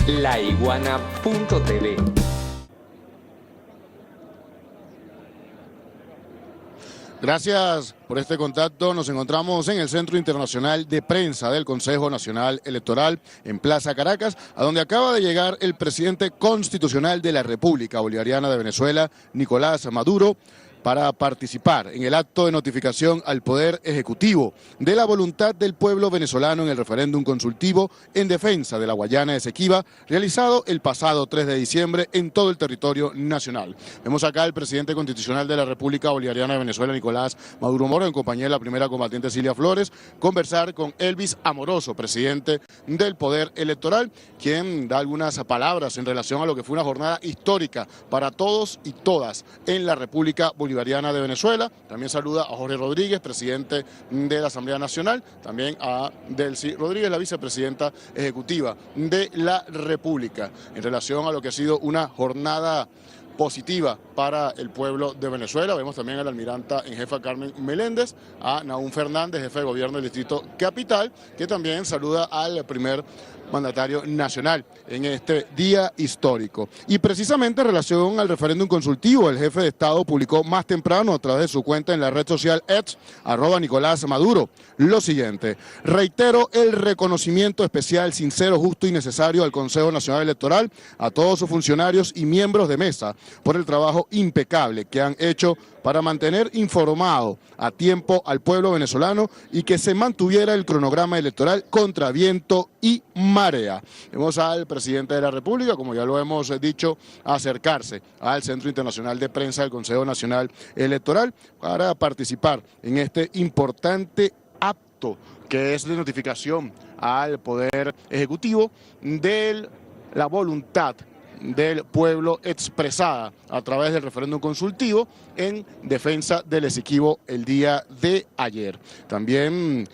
laiguana.tv. Gracias por este contacto. Nos encontramos en el Centro Internacional de Prensa del Consejo Nacional Electoral en Plaza Caracas, a donde acaba de llegar el presidente constitucional de la República Bolivariana de Venezuela, Nicolás Maduro, para participar en el acto de notificación al Poder Ejecutivo de la voluntad del pueblo venezolano en el referéndum consultivo en defensa de la Guayana Esequiba, realizado el pasado 3 de diciembre en todo el territorio nacional. Vemos acá al presidente constitucional de la República Bolivariana de Venezuela, Nicolás Maduro Moro, en compañía de la primera combatiente Cilia Flores, conversar con Elvis Amoroso, presidente del Poder Electoral, quien da algunas palabras en relación a lo que fue una jornada histórica para todos y todas en la República Bolivariana de Venezuela. También saluda a Jorge Rodríguez, presidente de la Asamblea Nacional, también a Delcy Rodríguez, la vicepresidenta ejecutiva de la República, en relación a lo que ha sido una jornada positiva para el pueblo de Venezuela. Vemos también a la almiranta en jefa Carmen Meléndez, a Nahum Fernández, jefe de gobierno del Distrito Capital, que también saluda al primer mandatario nacional en este día histórico. Y precisamente en relación al referéndum consultivo, el jefe de Estado publicó más temprano a través de su cuenta en la red social X, @Nicolás Maduro, lo siguiente: reitero el reconocimiento especial, sincero, justo y necesario al Consejo Nacional Electoral, a todos sus funcionarios y miembros de mesa por el trabajo impecable que han hecho para mantener informado a tiempo al pueblo venezolano y que se mantuviera el cronograma electoral contra viento y marea. Vemos al presidente de la República, como ya lo hemos dicho, acercarse al Centro Internacional de Prensa del Consejo Nacional Electoral para participar en este importante acto que es de notificación al Poder Ejecutivo de la voluntad del pueblo expresada a través del referéndum consultivo en defensa del Esequibo el día de ayer. También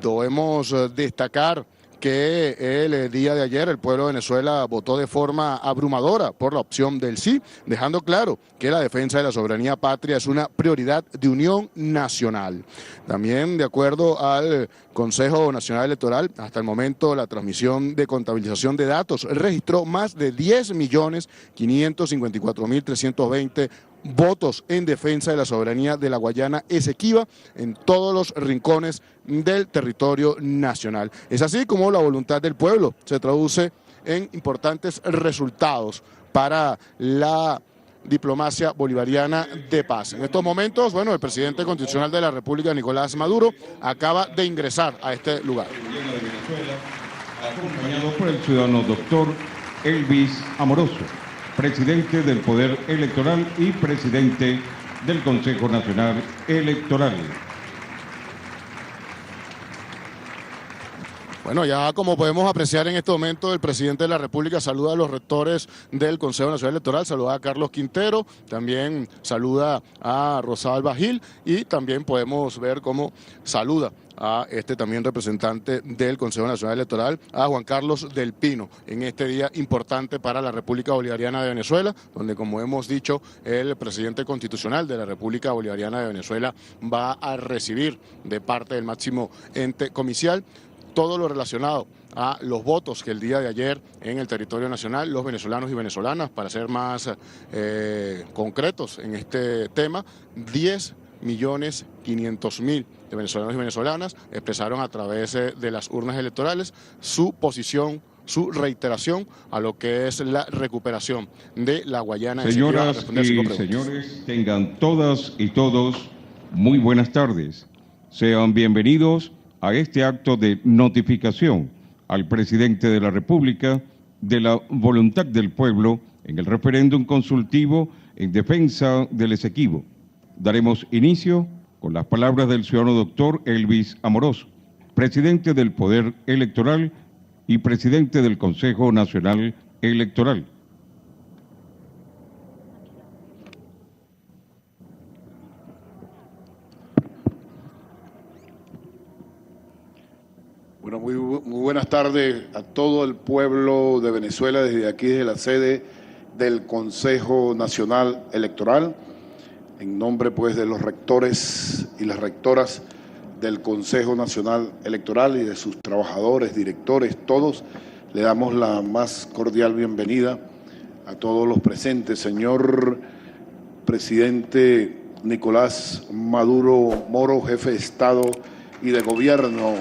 debemos destacar que el día de ayer el pueblo de Venezuela votó de forma abrumadora por la opción del sí, dejando claro que la defensa de la soberanía patria es una prioridad de unión nacional. También, de acuerdo al Consejo Nacional Electoral, hasta el momento la transmisión de contabilización de datos registró más de 10.554.320 votos en defensa de la soberanía de la Guayana Esequiba en todos los rincones del territorio nacional. Es así como la voluntad del pueblo se traduce en importantes resultados para la diplomacia bolivariana de paz. En estos momentos, bueno, el presidente constitucional de la República, Nicolás Maduro, acaba de ingresar a este lugar. Acompañado por el ciudadano doctor Elvis Amoroso, presidente del Poder Electoral y presidente del Consejo Nacional Electoral. Bueno, ya como podemos apreciar en este momento, el presidente de la República saluda a los rectores del Consejo Nacional Electoral, saluda a Carlos Quintero, también saluda a Rosalba Gil y también podemos ver cómo saluda a este también representante del Consejo Nacional Electoral, a Juan Carlos del Pino, en este día importante para la República Bolivariana de Venezuela, donde, como hemos dicho, el presidente constitucional de la República Bolivariana de Venezuela va a recibir de parte del máximo ente comicial todo lo relacionado a los votos que el día de ayer en el territorio nacional los venezolanos y venezolanas, para ser más concretos en este tema, 10.500.000 de venezolanos y venezolanas expresaron a través de las urnas electorales su posición, su reiteración a lo que es la recuperación de la Guayana. Señoras y señores, tengan todas y todos muy buenas tardes. Sean bienvenidos a este acto de notificación al presidente de la República de la voluntad del pueblo en el referéndum consultivo en defensa del Esequibo. Daremos inicio con las palabras del ciudadano doctor Elvis Amoroso, presidente del Poder Electoral y presidente del Consejo Nacional Electoral. Bueno, muy buenas tardes a todo el pueblo de Venezuela, desde aquí, desde la sede del Consejo Nacional Electoral, en nombre pues de los rectores y las rectoras del Consejo Nacional Electoral y de sus trabajadores, directores, todos. Le damos la más cordial bienvenida a todos los presentes. Señor presidente Nicolás Maduro Moro, jefe de Estado y de Gobierno.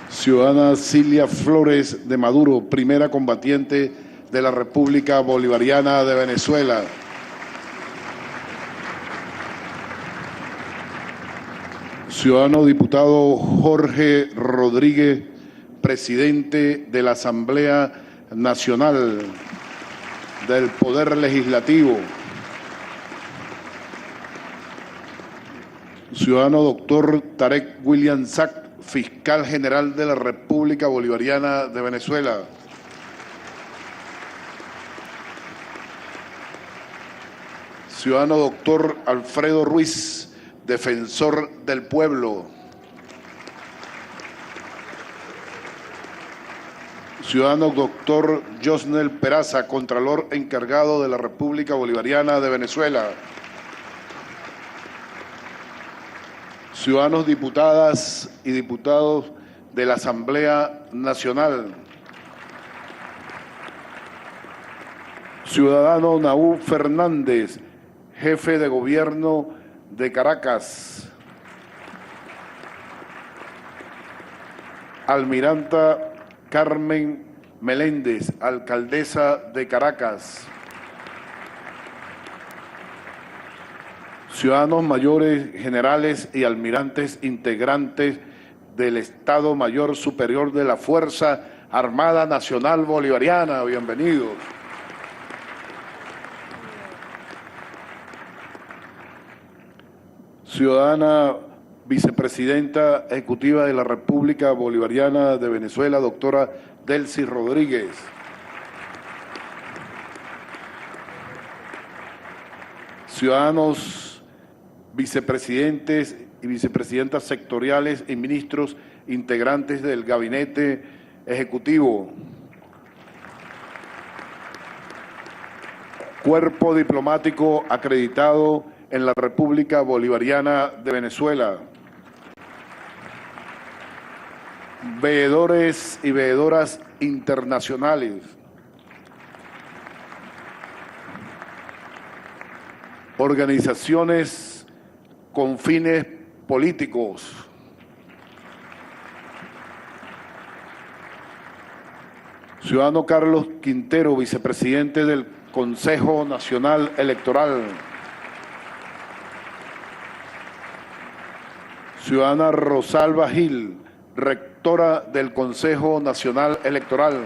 Ciudadana Cilia Flores de Maduro, primera combatiente de la República Bolivariana de Venezuela. Ciudadano diputado Jorge Rodríguez, presidente de la Asamblea Nacional del Poder Legislativo. Ciudadano doctor Tarek William Sack, fiscal general de la República Bolivariana de Venezuela. Ciudadano doctor Alfredo Ruiz, defensor del pueblo. Ciudadano doctor Josnel Peraza, contralor encargado de la República Bolivariana de Venezuela. Ciudadanos diputadas y diputados de la Asamblea Nacional. Ciudadano Naú Fernández, jefe de gobierno de Caracas. Almiranta Carmen Meléndez, alcaldesa de Caracas. Ciudadanos mayores, generales y almirantes integrantes del Estado Mayor Superior de la Fuerza Armada Nacional Bolivariana, bienvenidos. Ciudadana vicepresidenta ejecutiva de la República Bolivariana de Venezuela, doctora Delcy Rodríguez. Ciudadanos vicepresidentes y vicepresidentas sectoriales y ministros integrantes del Gabinete Ejecutivo. Cuerpo diplomático acreditado en la República Bolivariana de Venezuela. Veedores y veedoras internacionales. Organizaciones con fines políticos. Ciudadano Carlos Quintero, vicepresidente del Consejo Nacional Electoral. Ciudadana Rosalba Gil, rectora del Consejo Nacional Electoral.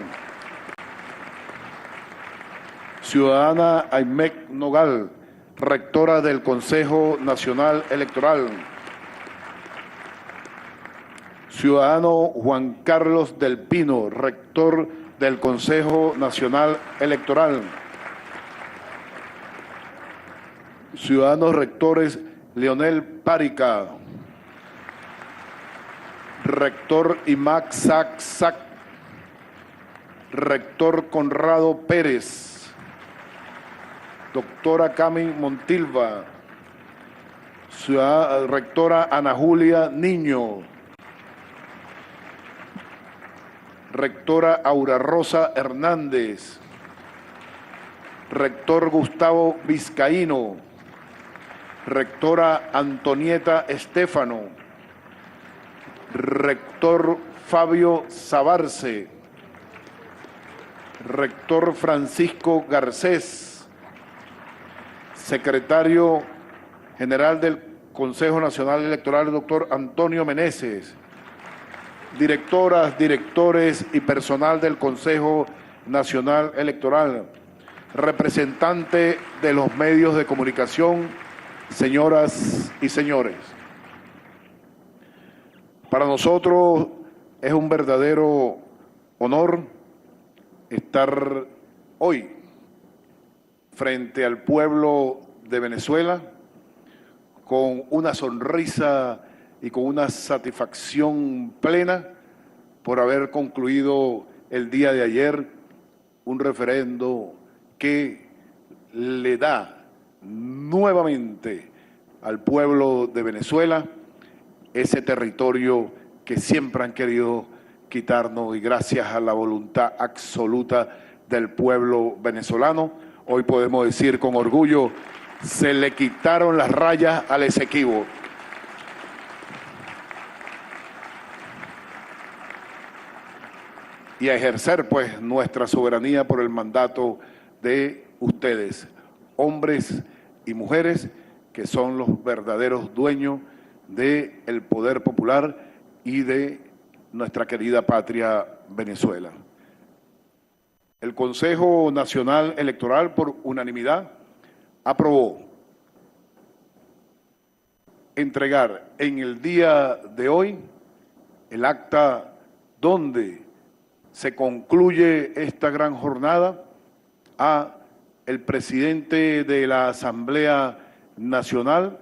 Ciudadana Aimec Nogal, rectora del Consejo Nacional Electoral. Ciudadano Juan Carlos del Pino, rector del Consejo Nacional Electoral. Ciudadanos rectores Leonel Párica, rector Imac Sac Sac, rector Conrado Pérez, doctora Cami Montilva, rectora Ana Julia Niño, rectora Aura Rosa Hernández, rector Gustavo Vizcaíno, rectora Antonieta Estéfano, rector Fabio Sabarce, rector Francisco Garcés, secretario general del Consejo Nacional Electoral, doctor Antonio Meneses, directoras, directores y personal del Consejo Nacional Electoral, representante de los medios de comunicación, señoras y señores. Para nosotros es un verdadero honor estar hoy frente al pueblo de Venezuela con una sonrisa y con una satisfacción plena por haber concluido el día de ayer un referendo que le da nuevamente al pueblo de Venezuela ese territorio que siempre han querido quitarnos, y gracias a la voluntad absoluta del pueblo venezolano, hoy podemos decir con orgullo, se le quitaron las rayas al Esequibo. Y a ejercer pues nuestra soberanía por el mandato de ustedes, hombres y mujeres que son los verdaderos dueños del poder popular y de nuestra querida patria Venezuela. El Consejo Nacional Electoral, por unanimidad, aprobó entregar en el día de hoy el acta donde se concluye esta gran jornada a el presidente de la Asamblea Nacional,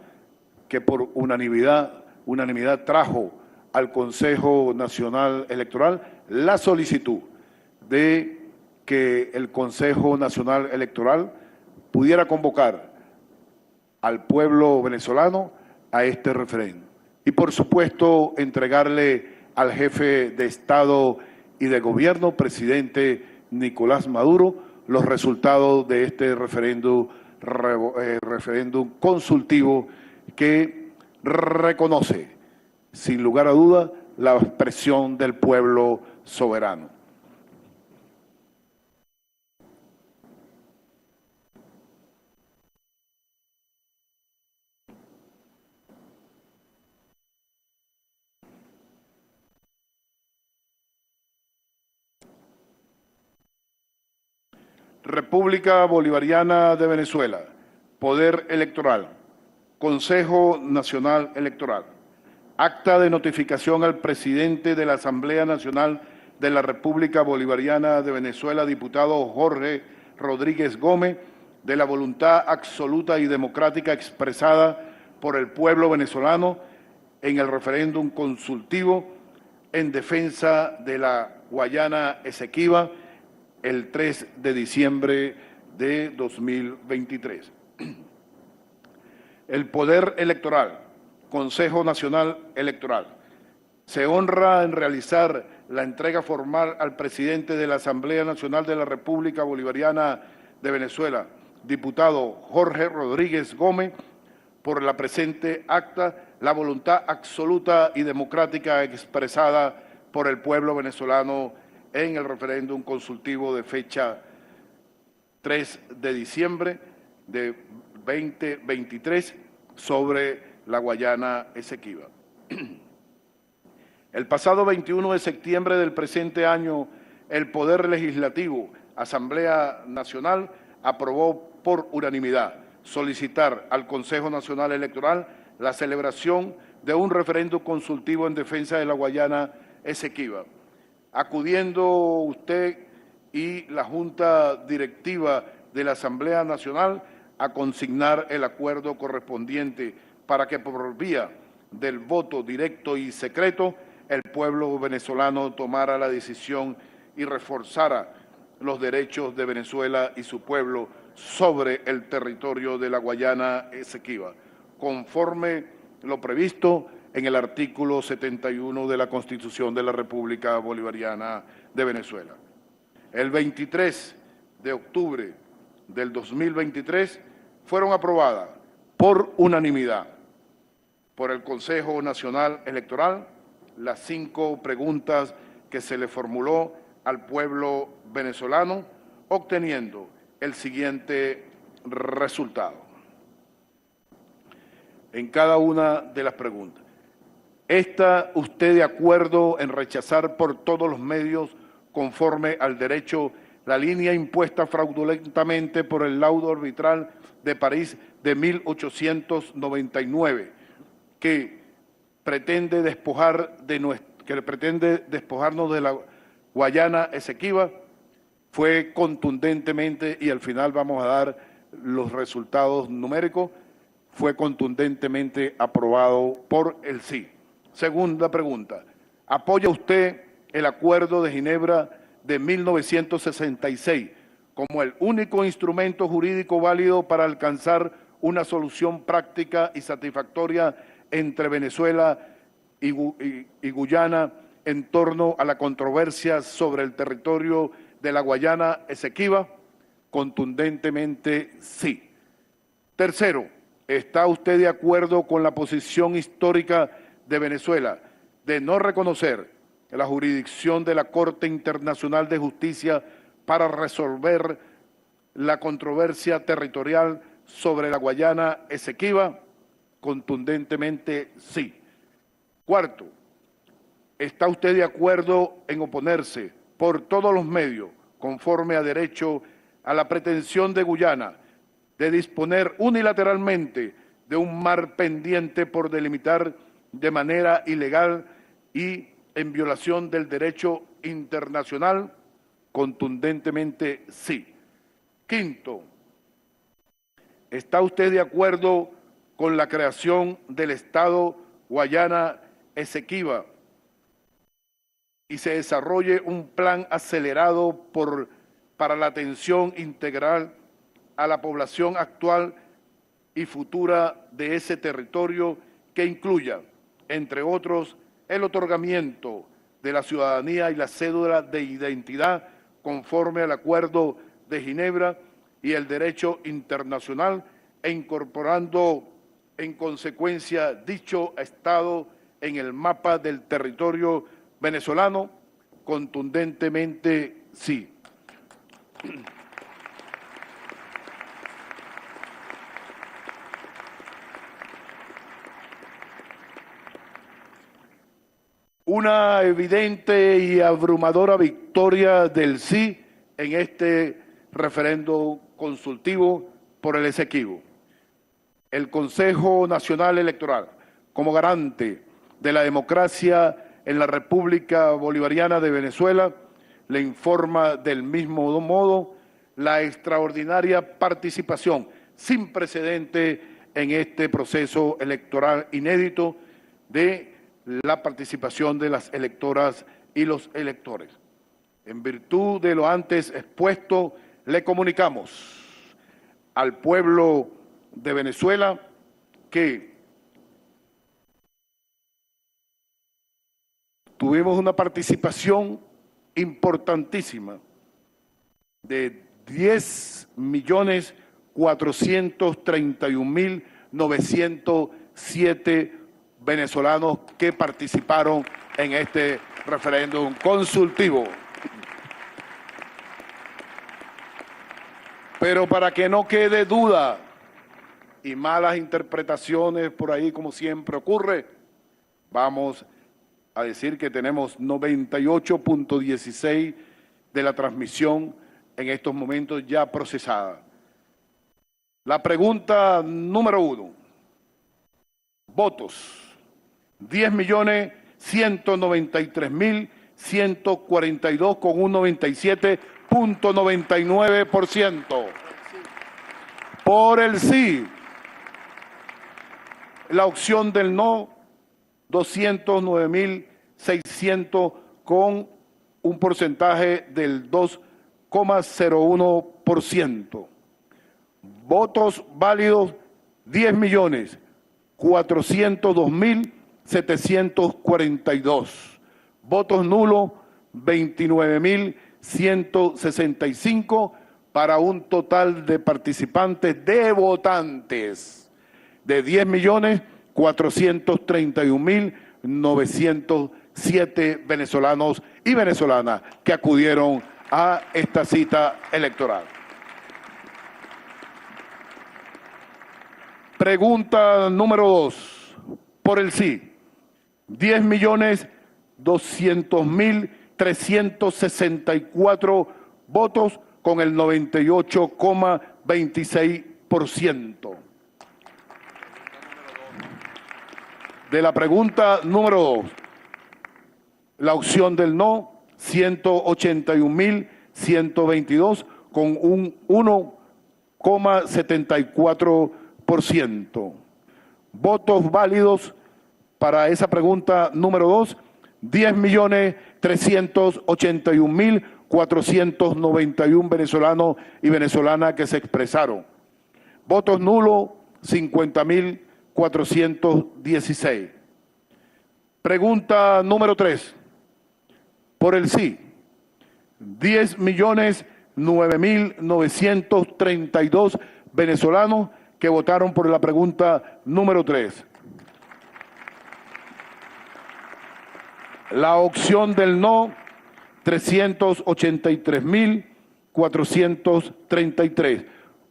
que por unanimidad trajo al Consejo Nacional Electoral la solicitud de que el Consejo Nacional Electoral pudiera convocar al pueblo venezolano a este referéndum. Y por supuesto entregarle al jefe de Estado y de Gobierno, presidente Nicolás Maduro, los resultados de este referéndum consultivo que reconoce, sin lugar a duda, la expresión del pueblo soberano. República Bolivariana de Venezuela, Poder Electoral, Consejo Nacional Electoral, acta de notificación al presidente de la Asamblea Nacional de la República Bolivariana de Venezuela, diputado Jorge Rodríguez Gómez, de la voluntad absoluta y democrática expresada por el pueblo venezolano en el referéndum consultivo en defensa de la Guayana Esequiba, el 3 de diciembre de 2023. El Poder Electoral, Consejo Nacional Electoral, se honra en realizar la entrega formal al presidente de la Asamblea Nacional de la República Bolivariana de Venezuela, diputado Jorge Rodríguez Gómez, por la presente acta, la voluntad absoluta y democrática expresada por el pueblo venezolano en el referéndum consultivo de fecha 3 de diciembre de 2023 sobre la Guayana Esequiba. El pasado 21 de septiembre del presente año, el Poder Legislativo, Asamblea Nacional, aprobó por unanimidad solicitar al Consejo Nacional Electoral la celebración de un referéndum consultivo en defensa de la Guayana Esequiba. Acudiendo usted y la Junta Directiva de la Asamblea Nacional a consignar el acuerdo correspondiente para que por vía del voto directo y secreto el pueblo venezolano tomara la decisión y reforzara los derechos de Venezuela y su pueblo sobre el territorio de la Guayana Esequiba, conforme lo previsto en el artículo 71 de la Constitución de la República Bolivariana de Venezuela. El 23 de octubre del 2023 fueron aprobadas por unanimidad por el Consejo Nacional Electoral las 5 preguntas que se le formuló al pueblo venezolano, obteniendo el siguiente resultado. En cada una de las preguntas. ¿Está usted de acuerdo en rechazar por todos los medios, conforme al derecho, la línea impuesta fraudulentamente por el laudo arbitral de París de 1899, que pretende despojarnos de la Guayana Esequiba? Fue contundentemente, y al final vamos a dar los resultados numéricos, fue contundentemente aprobado por el sí. Segunda pregunta, ¿apoya usted el Acuerdo de Ginebra de 1966 como el único instrumento jurídico válido para alcanzar una solución práctica y satisfactoria entre Venezuela y Guyana en torno a la controversia sobre el territorio de la Guayana Esequiba? Contundentemente sí. Tercero, ¿está usted de acuerdo con la posición histórica de Venezuela de no reconocer la jurisdicción de la Corte Internacional de Justicia para resolver la controversia territorial sobre la Guayana Esequiba? Contundentemente sí. Cuarto, ¿está usted de acuerdo en oponerse por todos los medios, conforme a derecho, a la pretensión de Guyana de disponer unilateralmente de un mar pendiente por delimitar de manera ilegal y en violación del derecho internacional? Contundentemente sí. Quinto, ¿está usted de acuerdo con la creación del Estado Guayana Esequiba y se desarrolle un plan acelerado para la atención integral a la población actual y futura de ese territorio, que incluya, entre otros, el otorgamiento de la ciudadanía y la cédula de identidad conforme al Acuerdo de Ginebra y el derecho internacional, e incorporando en consecuencia dicho Estado en el mapa del territorio venezolano? Contundentemente sí. Una evidente y abrumadora victoria del sí en este referendo consultivo por el Esequibo. El Consejo Nacional Electoral, como garante de la democracia en la República Bolivariana de Venezuela, le informa del mismo modo la extraordinaria participación sin precedente en este proceso electoral inédito de la participación de las electoras y los electores. En virtud de lo antes expuesto, le comunicamos al pueblo de Venezuela que tuvimos una participación importantísima de 10.431.907 venezolanos que participaron en este referéndum consultivo. Pero para que no quede duda y malas interpretaciones por ahí, como siempre ocurre, vamos a decir que tenemos 98.16 de la transmisión en estos momentos ya procesada. La pregunta número 1. Votos. 10.193.142 con un 97.99%. Por el sí. La opción del no, 209.600 con un porcentaje del 2,01%. Votos válidos, 10.402.742. Votos nulos, 29.165, para un total de participantes de votantes de 10.431.907 venezolanos y venezolanas que acudieron a esta cita electoral. Pregunta número 2. Por el sí, 10.200.364 votos con el 98,26%. De la pregunta número 2, la opción del no, 181.122 con un 1,74%. Votos válidos para esa pregunta número 2, 10.381.491 venezolanos y venezolanas que se expresaron. Votos nulos, 50.416. Pregunta número 3. Por el sí, 10.009.932 venezolanos que votaron por la pregunta número 3. La opción del no, 383.433,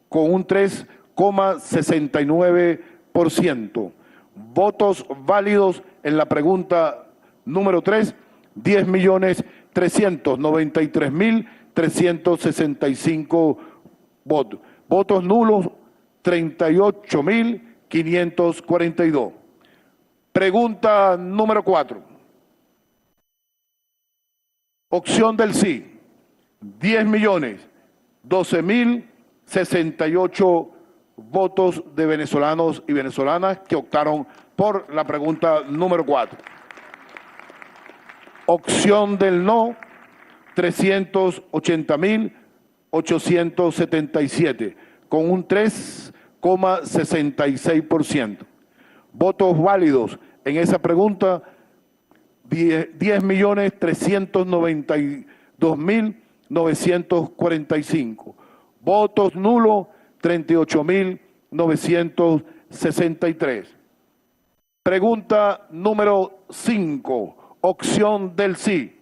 con un 3,69%. Votos válidos en la pregunta número 3, 10.393.365 votos. Votos nulos, 38.542. Pregunta número 4. Opción del sí, 10.012.068 votos de venezolanos y venezolanas que optaron por la pregunta número 4. Opción del no, 380.877, con un 3,66%. Votos válidos en esa pregunta, 10.392.945. Votos nulos, 38.963. Pregunta número 5. Opción del sí.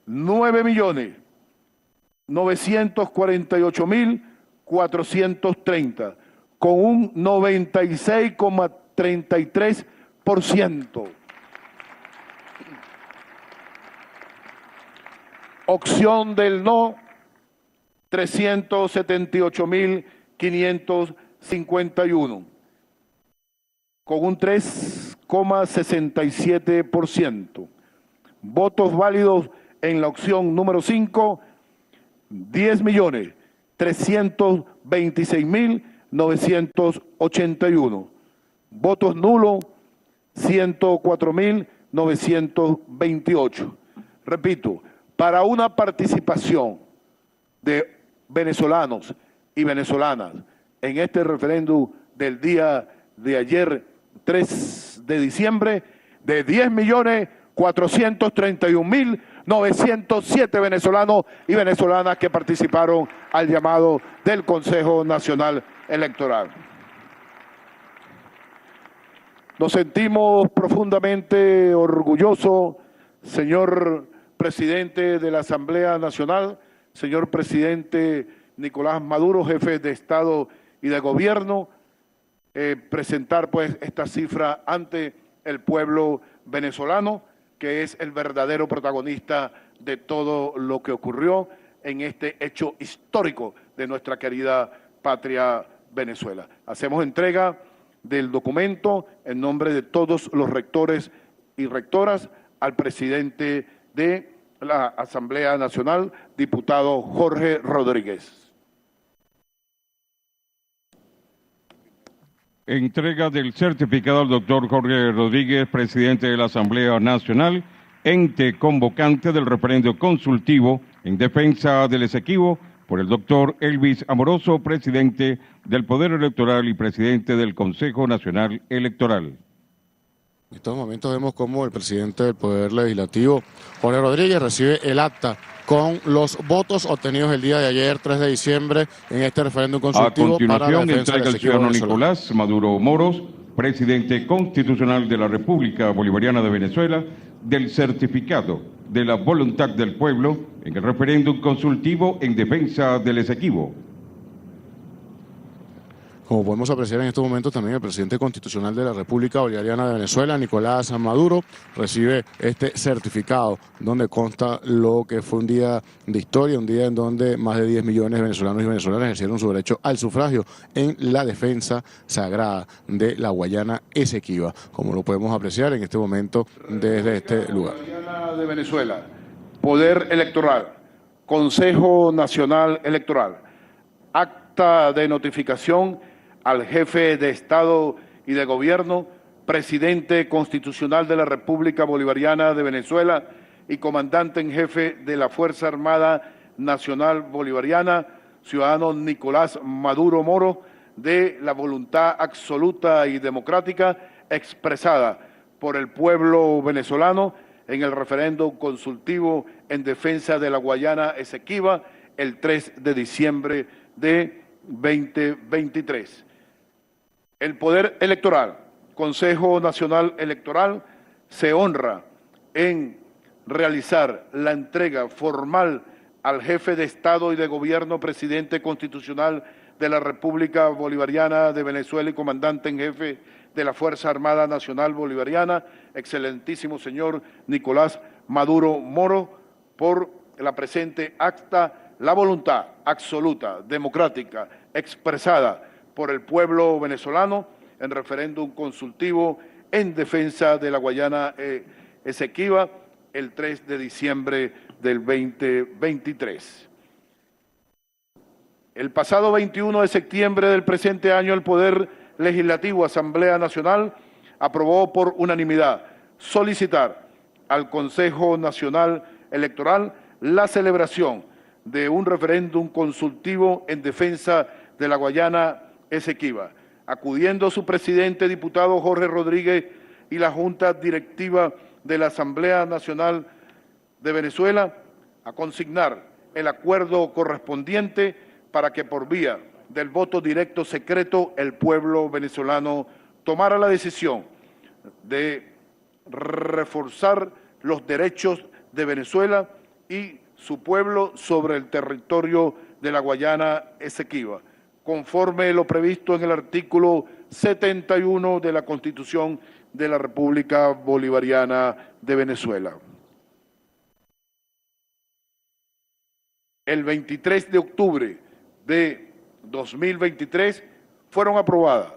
9.948.430, con un 96,33%. Opción del no, 378.551, con un 3,67%. Votos válidos en la opción número 5, 10.326.981. Votos nulos, 104.928. Repito, para una participación de venezolanos y venezolanas en este referéndum del día de ayer, 3 de diciembre, de 10.431.907 venezolanos y venezolanas que participaron al llamado del Consejo Nacional Electoral. Nos sentimos profundamente orgullosos, señor presidente de la Asamblea Nacional, señor presidente Nicolás Maduro, jefe de Estado y de Gobierno, presentar pues esta cifra ante el pueblo venezolano, que es el verdadero protagonista de todo lo que ocurrió en este hecho histórico de nuestra querida patria Venezuela. Hacemos entrega del documento en nombre de todos los rectores y rectoras al presidente de la Asamblea Nacional, diputado Jorge Rodríguez. Entrega del certificado al doctor Jorge Rodríguez, presidente de la Asamblea Nacional, ente convocante del referendo consultivo en defensa del Esequibo, por el doctor Elvis Amoroso, presidente del Poder Electoral y presidente del Consejo Nacional Electoral. En estos momentos vemos cómo el presidente del Poder Legislativo, Jorge Rodríguez, recibe el acta con los votos obtenidos el día de ayer, 3 de diciembre, en este referéndum consultivo. A continuación, para entrega el ciudadano Nicolás Maduro Moros, presidente constitucional de la República Bolivariana de Venezuela, del certificado de la voluntad del pueblo en el referéndum consultivo en defensa del Esequibo. Como podemos apreciar en estos momentos, también el presidente constitucional de la República Bolivariana de Venezuela, Nicolás Maduro, recibe este certificado donde consta lo que fue un día de historia, un día en donde más de 10 millones de venezolanos y venezolanas ejercieron su derecho al sufragio en la defensa sagrada de la Guayana Esequiba, como lo podemos apreciar en este momento desde este lugar. Guayana de Venezuela, Poder Electoral, Consejo Nacional Electoral, acta de notificación al jefe de Estado y de Gobierno, presidente constitucional de la República Bolivariana de Venezuela y comandante en jefe de la Fuerza Armada Nacional Bolivariana, ciudadano Nicolás Maduro Moros, de la voluntad absoluta y democrática expresada por el pueblo venezolano en el referéndum consultivo en defensa de la Guayana Esequiba el 3 de diciembre de 2023. El Poder Electoral, Consejo Nacional Electoral, se honra en realizar la entrega formal al jefe de Estado y de Gobierno, presidente constitucional de la República Bolivariana de Venezuela y comandante en jefe de la Fuerza Armada Nacional Bolivariana, excelentísimo señor Nicolás Maduro Moro, por la presente acta, la voluntad absoluta, democrática, expresada por el pueblo venezolano en referéndum consultivo en defensa de la Guayana Esequiba el 3 de diciembre del 2023. El pasado 21 de septiembre del presente año, el Poder Legislativo, Asamblea Nacional, aprobó por unanimidad solicitar al Consejo Nacional Electoral la celebración de un referéndum consultivo en defensa de la Guayana Esequiba, acudiendo su presidente, diputado Jorge Rodríguez, y la Junta Directiva de la Asamblea Nacional de Venezuela a consignar el acuerdo correspondiente para que por vía del voto directo secreto el pueblo venezolano tomara la decisión de reforzar los derechos de Venezuela y su pueblo sobre el territorio de la Guayana Esequiba, conforme lo previsto en el artículo 71 de la Constitución de la República Bolivariana de Venezuela. El 23 de octubre de 2023 fueron aprobadas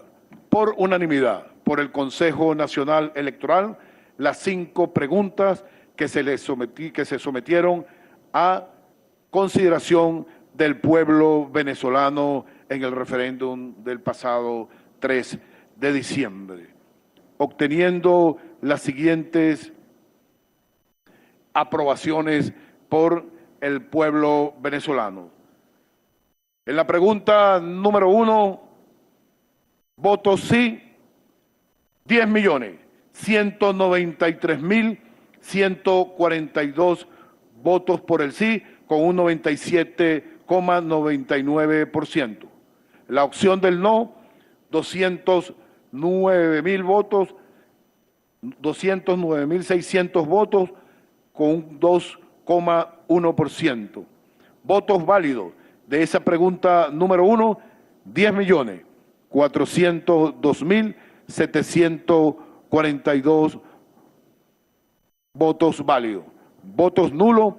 por unanimidad por el Consejo Nacional Electoral las 5 preguntas que se sometieron a consideración del pueblo venezolano en el referéndum del pasado 3 de diciembre, obteniendo las siguientes aprobaciones por el pueblo venezolano. En la pregunta número 1, votos sí, 10.193.142 votos por el sí, con un 97,99%. La opción del no, 209.000 votos, 209.600 votos, con un 2,1%. Votos válidos de esa pregunta número 1, 10.402.742 votos válidos. Votos nulos,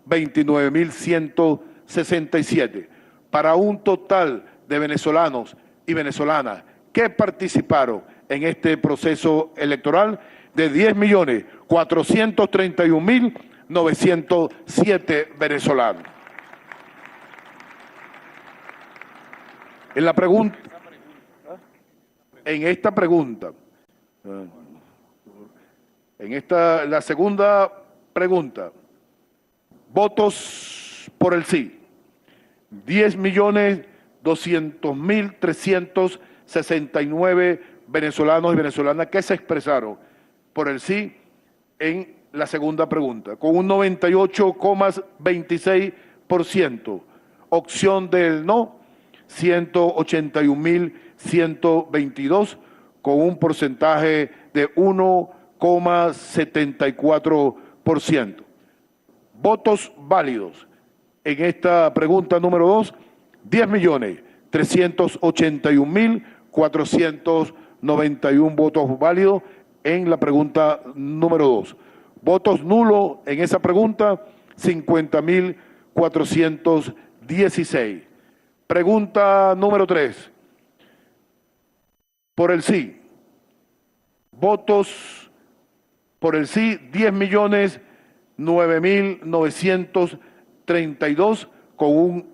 29.167. Para un total de venezolanos y venezolanas que participaron en este proceso electoral de 10.431.907 venezolanos. En la pregunta, la segunda pregunta, votos por el sí, 10.200.369 venezolanos y venezolanas que se expresaron por el sí en la segunda pregunta, con un 98,26%. Opción del no, 181.122, con un porcentaje de 1,74%. Votos válidos en esta pregunta número 2, 10.381.491 votos válidos en la pregunta número 2. Votos nulos en esa pregunta, 50.416. Pregunta número 3. Por el sí. Votos por el sí, 10.009.932, con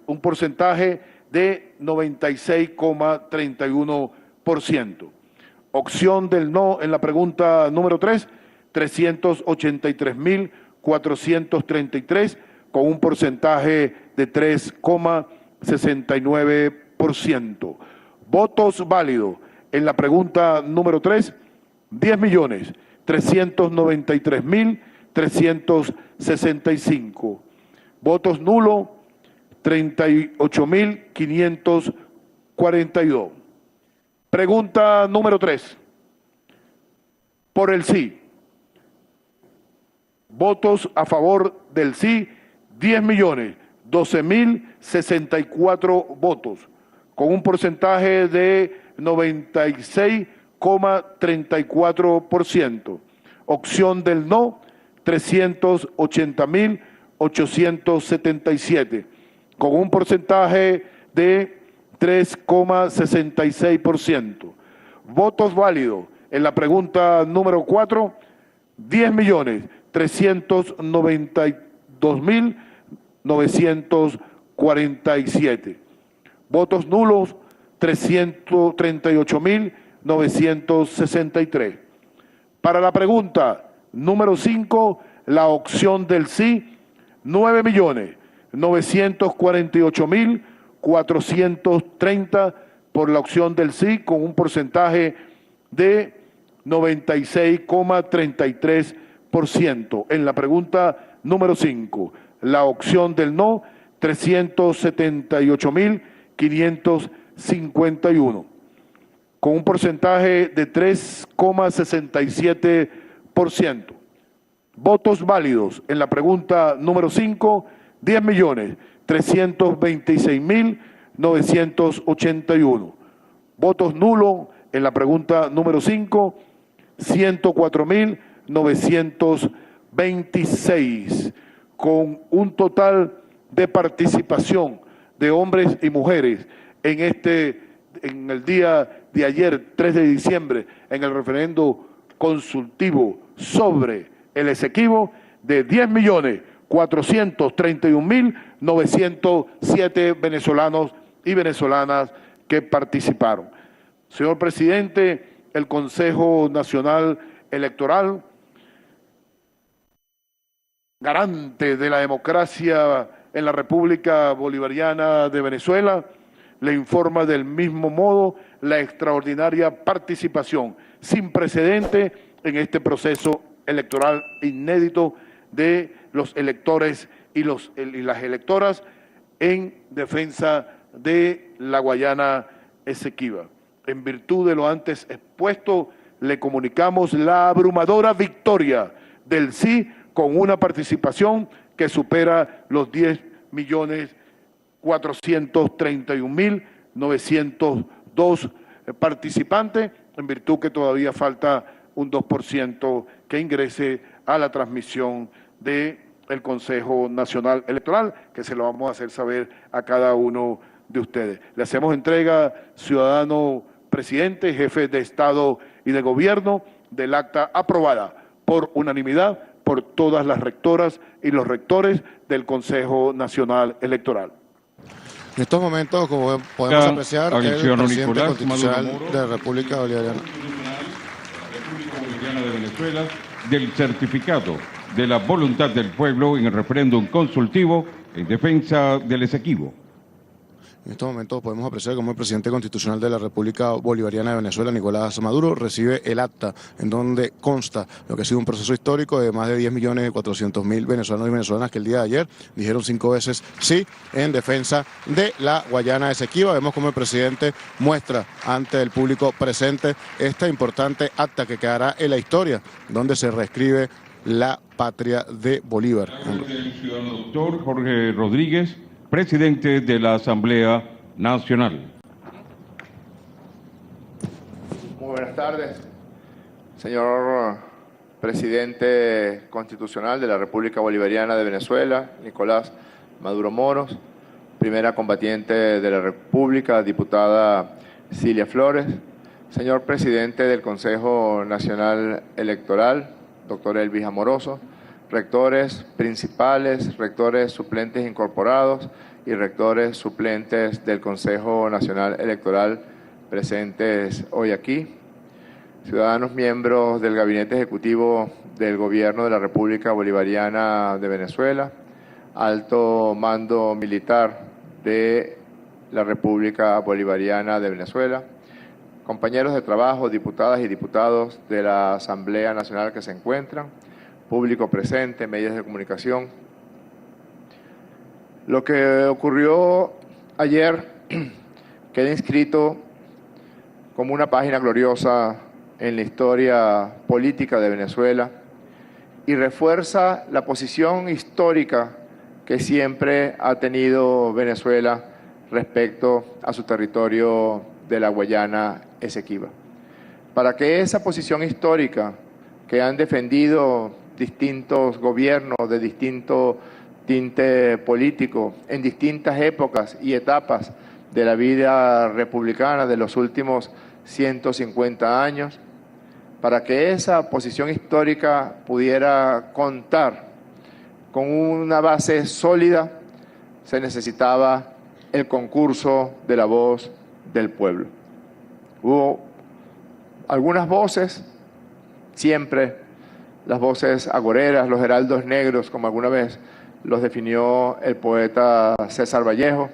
un porcentaje de 96,31%. Opción del no en la pregunta número 3, 383.433, con un porcentaje de 3,69%. 33%. Votos válidos en la pregunta número 3, 10.393.365. Votos nulos, 38.542. Pregunta número 3. Por el sí. Votos a favor del sí, 10.012.064 votos, con un porcentaje de 96,34%. Opción del no, 380.877, con un porcentaje de 3,66%. Votos válidos en la pregunta número 4, 10.392.947. Votos nulos, 338.963. Para la pregunta número 5, la opción del sí, 9.948.430 por la opción del sí, con un porcentaje de 96,33%. En la pregunta número 5, la opción del no, 378.551, con un porcentaje de 3,67%. Votos válidos en la pregunta número 5, 10.326.981. Votos nulos en la pregunta número 5, 104.926, con un total de participación de hombres y mujeres en el día de ayer, 3 de diciembre, en el referendo consultivo sobre el Esequibo, de 10.431.907 venezolanos y venezolanas que participaron. Señor presidente, el Consejo Nacional Electoral, garante de la democracia en la República Bolivariana de Venezuela, le informa del mismo modo la extraordinaria participación sin precedente en este proceso electoral inédito de los electores y las electoras en defensa de la Guayana Esequiba. En virtud de lo antes expuesto, le comunicamos la abrumadora victoria del sí, con una participación que supera los 10.431.902 participantes, en virtud que todavía falta un 2% que ingrese a la transmisión del Consejo Nacional Electoral, que se lo vamos a hacer saber a cada uno de ustedes. Le hacemos entrega, ciudadano presidente, jefe de Estado y de Gobierno, del acta aprobada por unanimidad por todas las rectoras y los rectores del Consejo Nacional Electoral. En estos momentos, como podemos apreciar, el presidente constitucional de la República Bolivariana de Venezuela, del certificado de la voluntad del pueblo en el referéndum consultivo en defensa del Esequibo. En estos momentos podemos apreciar cómo el presidente constitucional de la República Bolivariana de Venezuela, Nicolás Maduro, recibe el acta en donde consta lo que ha sido un proceso histórico de más de 10.400.000 venezolanos y venezolanas que el día de ayer dijeron 5 veces sí en defensa de la Guayana Esequiba. Vemos cómo el presidente muestra ante el público presente esta importante acta que quedará en la historia, donde se reescribe la patria de Bolívar. El ciudadano doctor Jorge Rodríguez, presidente de la Asamblea Nacional. Muy buenas tardes, señor presidente constitucional de la República Bolivariana de Venezuela, Nicolás Maduro Moros, primera combatiente de la República, diputada Cilia Flores, señor presidente del Consejo Nacional Electoral, doctor Elvis Amoroso, rectores principales, rectores suplentes incorporados y rectores suplentes del Consejo Nacional Electoral presentes hoy aquí, ciudadanos miembros del Gabinete Ejecutivo del Gobierno de la República Bolivariana de Venezuela, alto mando militar de la República Bolivariana de Venezuela, compañeros de trabajo, diputadas y diputados de la Asamblea Nacional que se encuentran, público presente, medios de comunicación. Lo que ocurrió ayer queda inscrito como una página gloriosa en la historia política de Venezuela y refuerza la posición histórica que siempre ha tenido Venezuela respecto a su territorio de la Guayana Esequiba. Para que esa posición histórica que han defendido distintos gobiernos de distinto tinte político en distintas épocas y etapas de la vida republicana de los últimos 150 años, para que esa posición histórica pudiera contar con una base sólida, se necesitaba el concurso de la voz del pueblo. Hubo algunas voces, siempre las voces agoreras, los heraldos negros, como alguna vez los definió el poeta César Vallejo,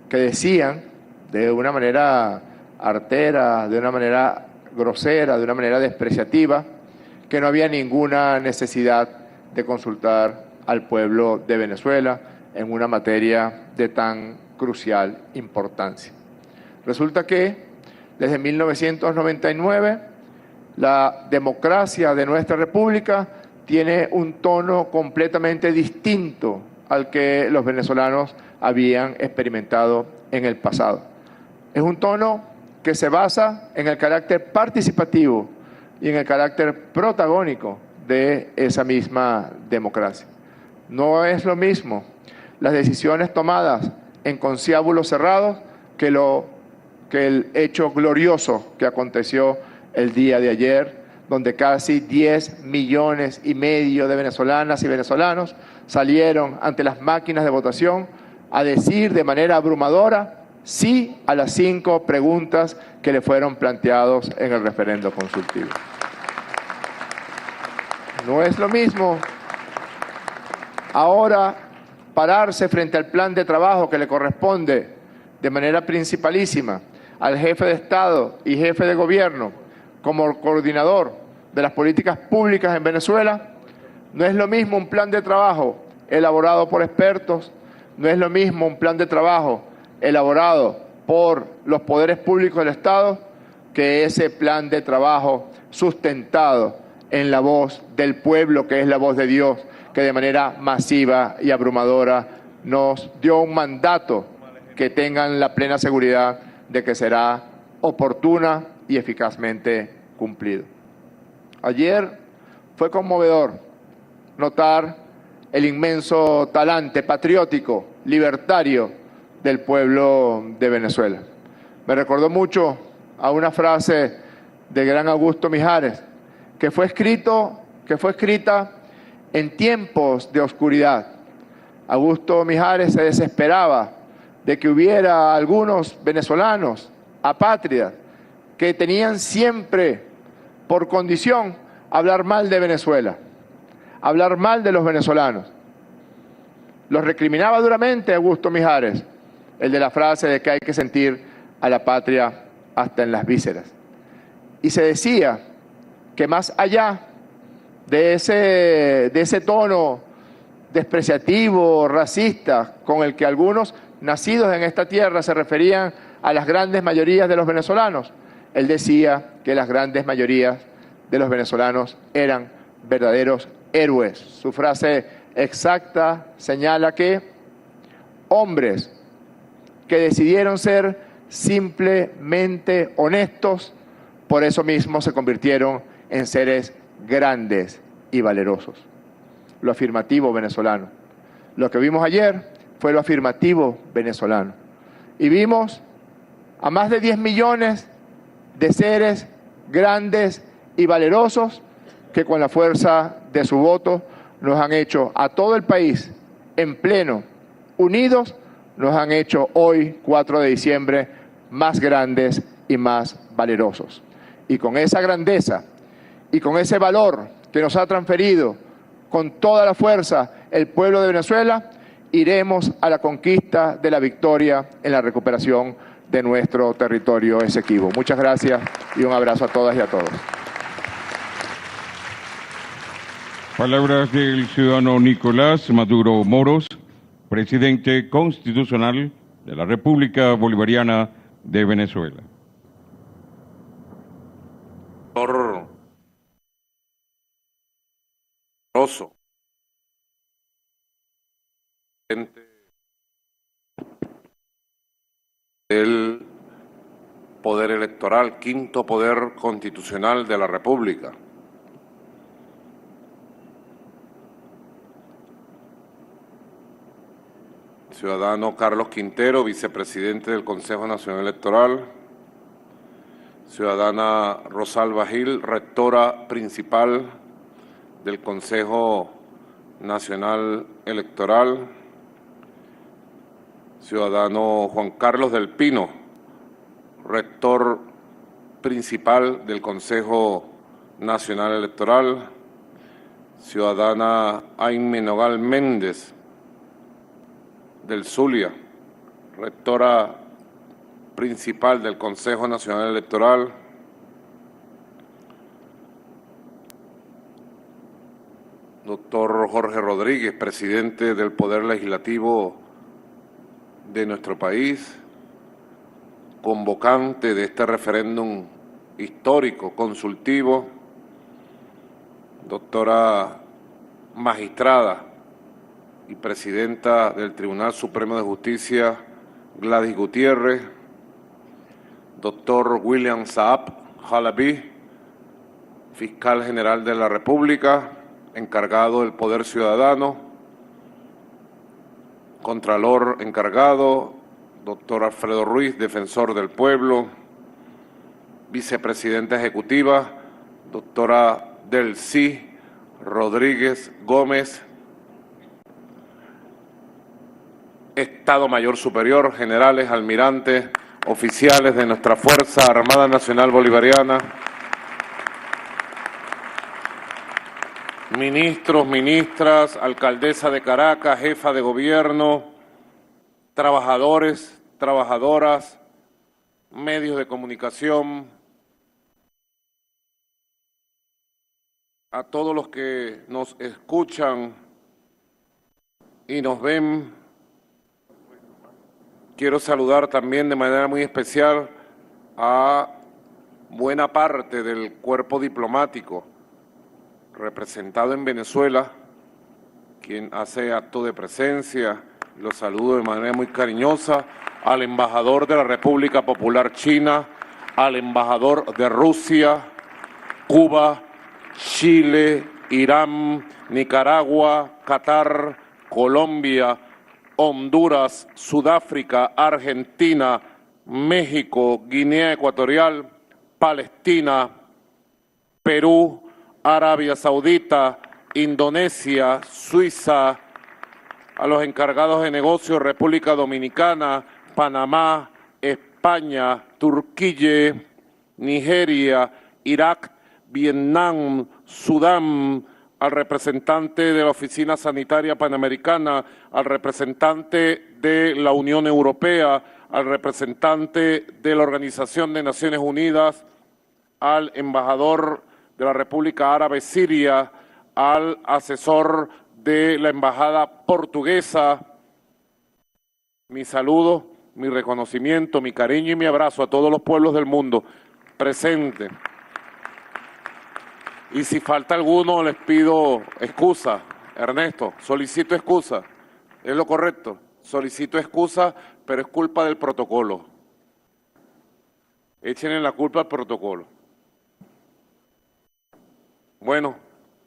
que decían de una manera artera, de una manera grosera, de una manera despreciativa, que no había ninguna necesidad de consultar al pueblo de Venezuela en una materia de tan crucial importancia. Resulta que desde 1999 la democracia de nuestra república tiene un tono completamente distinto al que los venezolanos habían experimentado en el pasado. Es un tono que se basa en el carácter participativo y en el carácter protagónico de esa misma democracia. No es lo mismo las decisiones tomadas en conciliábulos cerrados que el hecho glorioso que aconteció el día de ayer, donde casi 10,5 millones de venezolanas y venezolanos salieron ante las máquinas de votación a decir de manera abrumadora sí a las 5 preguntas que le fueron planteados en el referendo consultivo. No es lo mismo ahora pararse frente al plan de trabajo que le corresponde de manera principalísima al jefe de Estado y jefe de gobierno como coordinador de las políticas públicas en Venezuela. No es lo mismo un plan de trabajo elaborado por expertos, no es lo mismo un plan de trabajo elaborado por los poderes públicos del Estado que ese plan de trabajo sustentado en la voz del pueblo, que es la voz de Dios, que de manera masiva y abrumadora nos dio un mandato que tengan la plena seguridad de que será oportuna y eficazmente cumplido. Ayer fue conmovedor notar el inmenso talante patriótico, libertario del pueblo de Venezuela. Me recordó mucho a una frase del gran Augusto Mijares, que fue escrita en tiempos de oscuridad. Augusto Mijares se desesperaba de que hubiera algunos venezolanos apátridas que tenían siempre por condición hablar mal de Venezuela, hablar mal de los venezolanos. Los recriminaba duramente Augusto Mijares, el de la frase de que hay que sentir a la patria hasta en las vísceras. Y se decía que más allá de ese tono despreciativo, racista, con el que algunos nacidos en esta tierra se referían a las grandes mayorías de los venezolanos, él decía que las grandes mayorías de los venezolanos eran verdaderos héroes. Su frase exacta señala que hombres que decidieron ser simplemente honestos, por eso mismo se convirtieron en seres grandes y valerosos. Lo afirmativo venezolano. Lo que vimos ayer fue lo afirmativo venezolano. Y vimos a más de 10 millones de seres grandes y valerosos que con la fuerza de su voto nos han hecho a todo el país en pleno, unidos, nos han hecho hoy, 4 de diciembre, más grandes y más valerosos. Y con esa grandeza y con ese valor que nos ha transferido con toda la fuerza el pueblo de Venezuela, iremos a la conquista de la victoria en la recuperación de nuestro territorio Esequibo. Muchas gracias y un abrazo a todas y a todos. Palabras del ciudadano Nicolás Maduro Moros, presidente constitucional de la República Bolivariana de Venezuela. El poder electoral, quinto poder constitucional de la República. Ciudadano Carlos Quintero, vicepresidente del Consejo Nacional Electoral. Ciudadana Rosalba Gil, rectora principal del Consejo Nacional Electoral. Ciudadano Juan Carlos del Pino, rector principal del Consejo Nacional Electoral. Ciudadana Aimee Nogal Méndez, del Zulia, rectora principal del Consejo Nacional Electoral. Doctor Jorge Rodríguez, presidente del Poder Legislativo de nuestro país, convocante de este referéndum histórico, consultivo. Doctora magistrada y presidenta del Tribunal Supremo de Justicia, Gladys Gutiérrez. Doctor William Saab Halaby, fiscal general de la República, encargado del Poder Ciudadano. Contralor encargado, doctor Alfredo Ruiz, defensor del pueblo. Vicepresidenta ejecutiva, doctora Delcy Rodríguez Gómez. Estado Mayor Superior, generales, almirantes, oficiales de nuestra Fuerza Armada Nacional Bolivariana, ministros, ministras, alcaldesa de Caracas, jefa de gobierno, trabajadores, trabajadoras, medios de comunicación, a todos los que nos escuchan y nos ven. Quiero saludar también de manera muy especial a buena parte del cuerpo diplomático representado en Venezuela, quien hace acto de presencia. Los saludo de manera muy cariñosa, al embajador de la República Popular China, al embajador de Rusia, Cuba, Chile, Irán, Nicaragua, Qatar, Colombia, Honduras, Sudáfrica, Argentina, México, Guinea Ecuatorial, Palestina, Perú, Arabia Saudita, Indonesia, Suiza, a los encargados de negocios, República Dominicana, Panamá, España, Turquía, Nigeria, Irak, Vietnam, Sudán, al representante de la Oficina Sanitaria Panamericana, al representante de la Unión Europea, al representante de la Organización de Naciones Unidas, al embajador de la República Árabe Siria, al asesor de la Embajada Portuguesa. Mi saludo, mi reconocimiento, mi cariño y mi abrazo a todos los pueblos del mundo presentes. Y si falta alguno, les pido excusa. Ernesto, solicito excusa. ¿Es lo correcto? Solicito excusa, pero es culpa del protocolo. Échenle la culpa al protocolo. Bueno,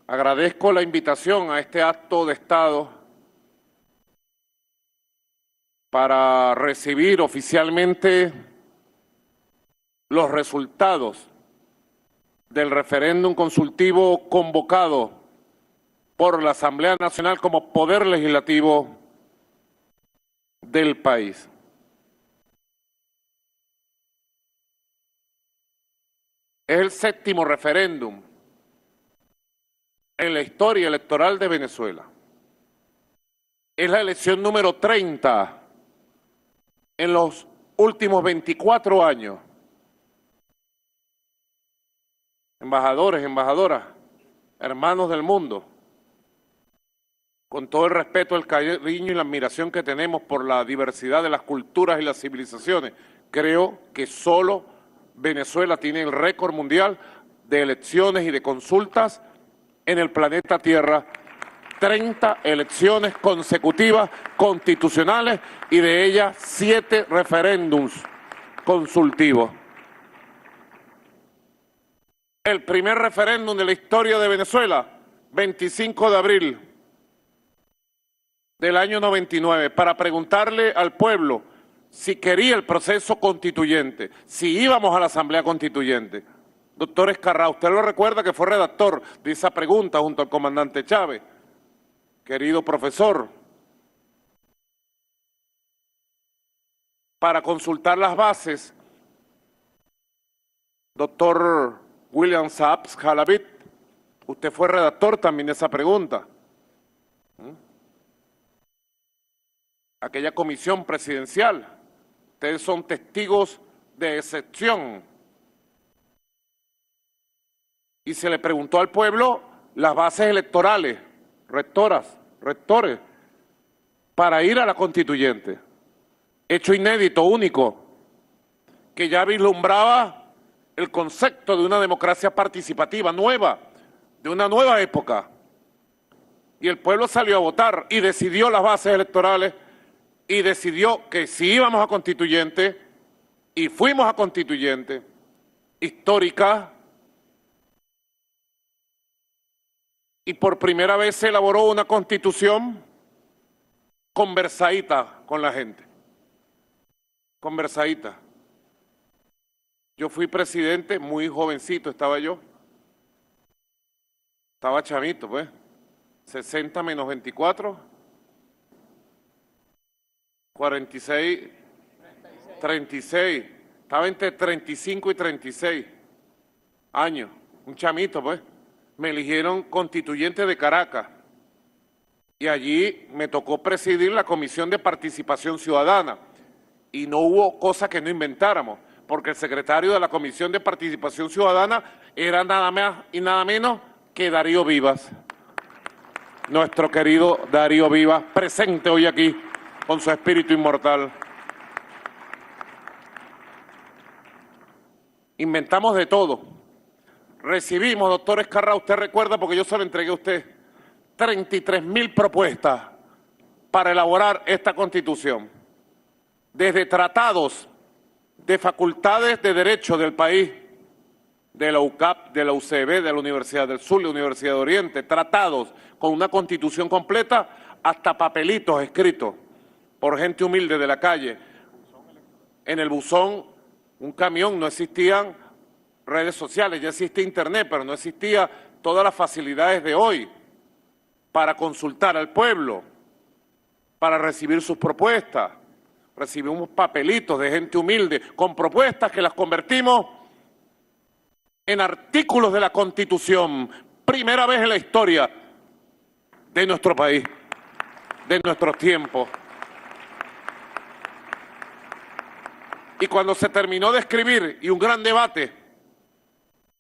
agradezco la invitación a este acto de Estado para recibir oficialmente los resultados del referéndum consultivo convocado por la Asamblea Nacional como poder legislativo del país. Es el séptimo referéndum en la historia electoral de Venezuela. Es la elección número 30 en los últimos 24 años. Embajadores, embajadoras, hermanos del mundo, con todo el respeto, el cariño y la admiración que tenemos por la diversidad de las culturas y las civilizaciones, creo que solo Venezuela tiene el récord mundial de elecciones y de consultas en el planeta Tierra. 30 elecciones consecutivas constitucionales y de ellas 7 referéndums consultivos. El primer referéndum de la historia de Venezuela, 25 de abril del año 99, para preguntarle al pueblo si quería el proceso constituyente, si íbamos a la Asamblea Constituyente. Doctor Escarrá, usted lo recuerda que fue redactor de esa pregunta junto al comandante Chávez. Querido profesor, para consultar las bases, doctor William Saps Jalavit, usted fue redactor también de esa pregunta. Aquella comisión presidencial, ustedes son testigos de excepción. Y se le preguntó al pueblo las bases electorales, rectores, para ir a la constituyente. Hecho inédito, único, que ya vislumbraba el concepto de una democracia participativa nueva, de una nueva época. Y el pueblo salió a votar y decidió las bases electorales y decidió que si íbamos a constituyente, y fuimos a constituyente, histórica, y por primera vez se elaboró una constitución conversadita con la gente. Conversadita. Yo fui presidente, muy jovencito estaba yo. Estaba chavito, pues. 60 menos 24. 46. 36. Estaba entre 35 y 36 años. Un chamito, pues. Me eligieron constituyente de Caracas. Y allí me tocó presidir la Comisión de Participación Ciudadana. Y no hubo cosa que no inventáramos, porque el secretario de la Comisión de Participación Ciudadana era nada más y nada menos que Darío Vivas. Nuestro querido Darío Vivas, presente hoy aquí con su espíritu inmortal. Inventamos de todo. Recibimos, doctor Escarrá, usted recuerda, porque yo se lo entregué a usted, 33.000 propuestas para elaborar esta Constitución. Desde tratados de facultades de derecho del país, de la UCAP, de la UCB, de la Universidad del Sur, de la Universidad de Oriente, tratados con una Constitución completa, hasta papelitos escritos por gente humilde de la calle. En el buzón, un camión, no existían redes sociales, ya existía internet, pero no existía todas las facilidades de hoy para consultar al pueblo, para recibir sus propuestas. Recibimos papelitos de gente humilde con propuestas que las convertimos en artículos de la Constitución. Primera vez en la historia de nuestro país, de nuestros tiempos. Y cuando se terminó de escribir, y un gran debate,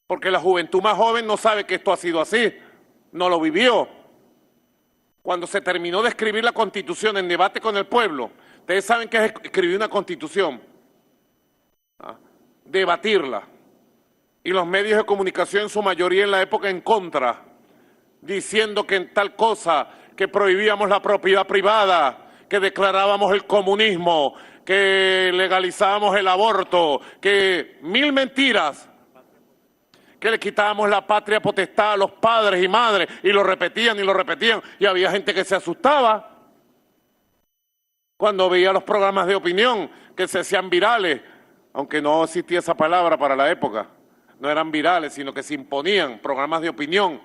porque la juventud más joven no sabe que esto ha sido así, no lo vivió. Cuando se terminó de escribir la Constitución en debate con el pueblo, ustedes saben que es escribir una Constitución, debatirla, y los medios de comunicación en su mayoría en la época en contra, diciendo que en tal cosa, que prohibíamos la propiedad privada, que declarábamos el comunismo, que legalizábamos el aborto, que mil mentiras, que le quitábamos la patria potestad a los padres y madres, y lo repetían, y había gente que se asustaba cuando veía los programas de opinión que se hacían virales, aunque no existía esa palabra para la época, no eran virales, sino que se imponían programas de opinión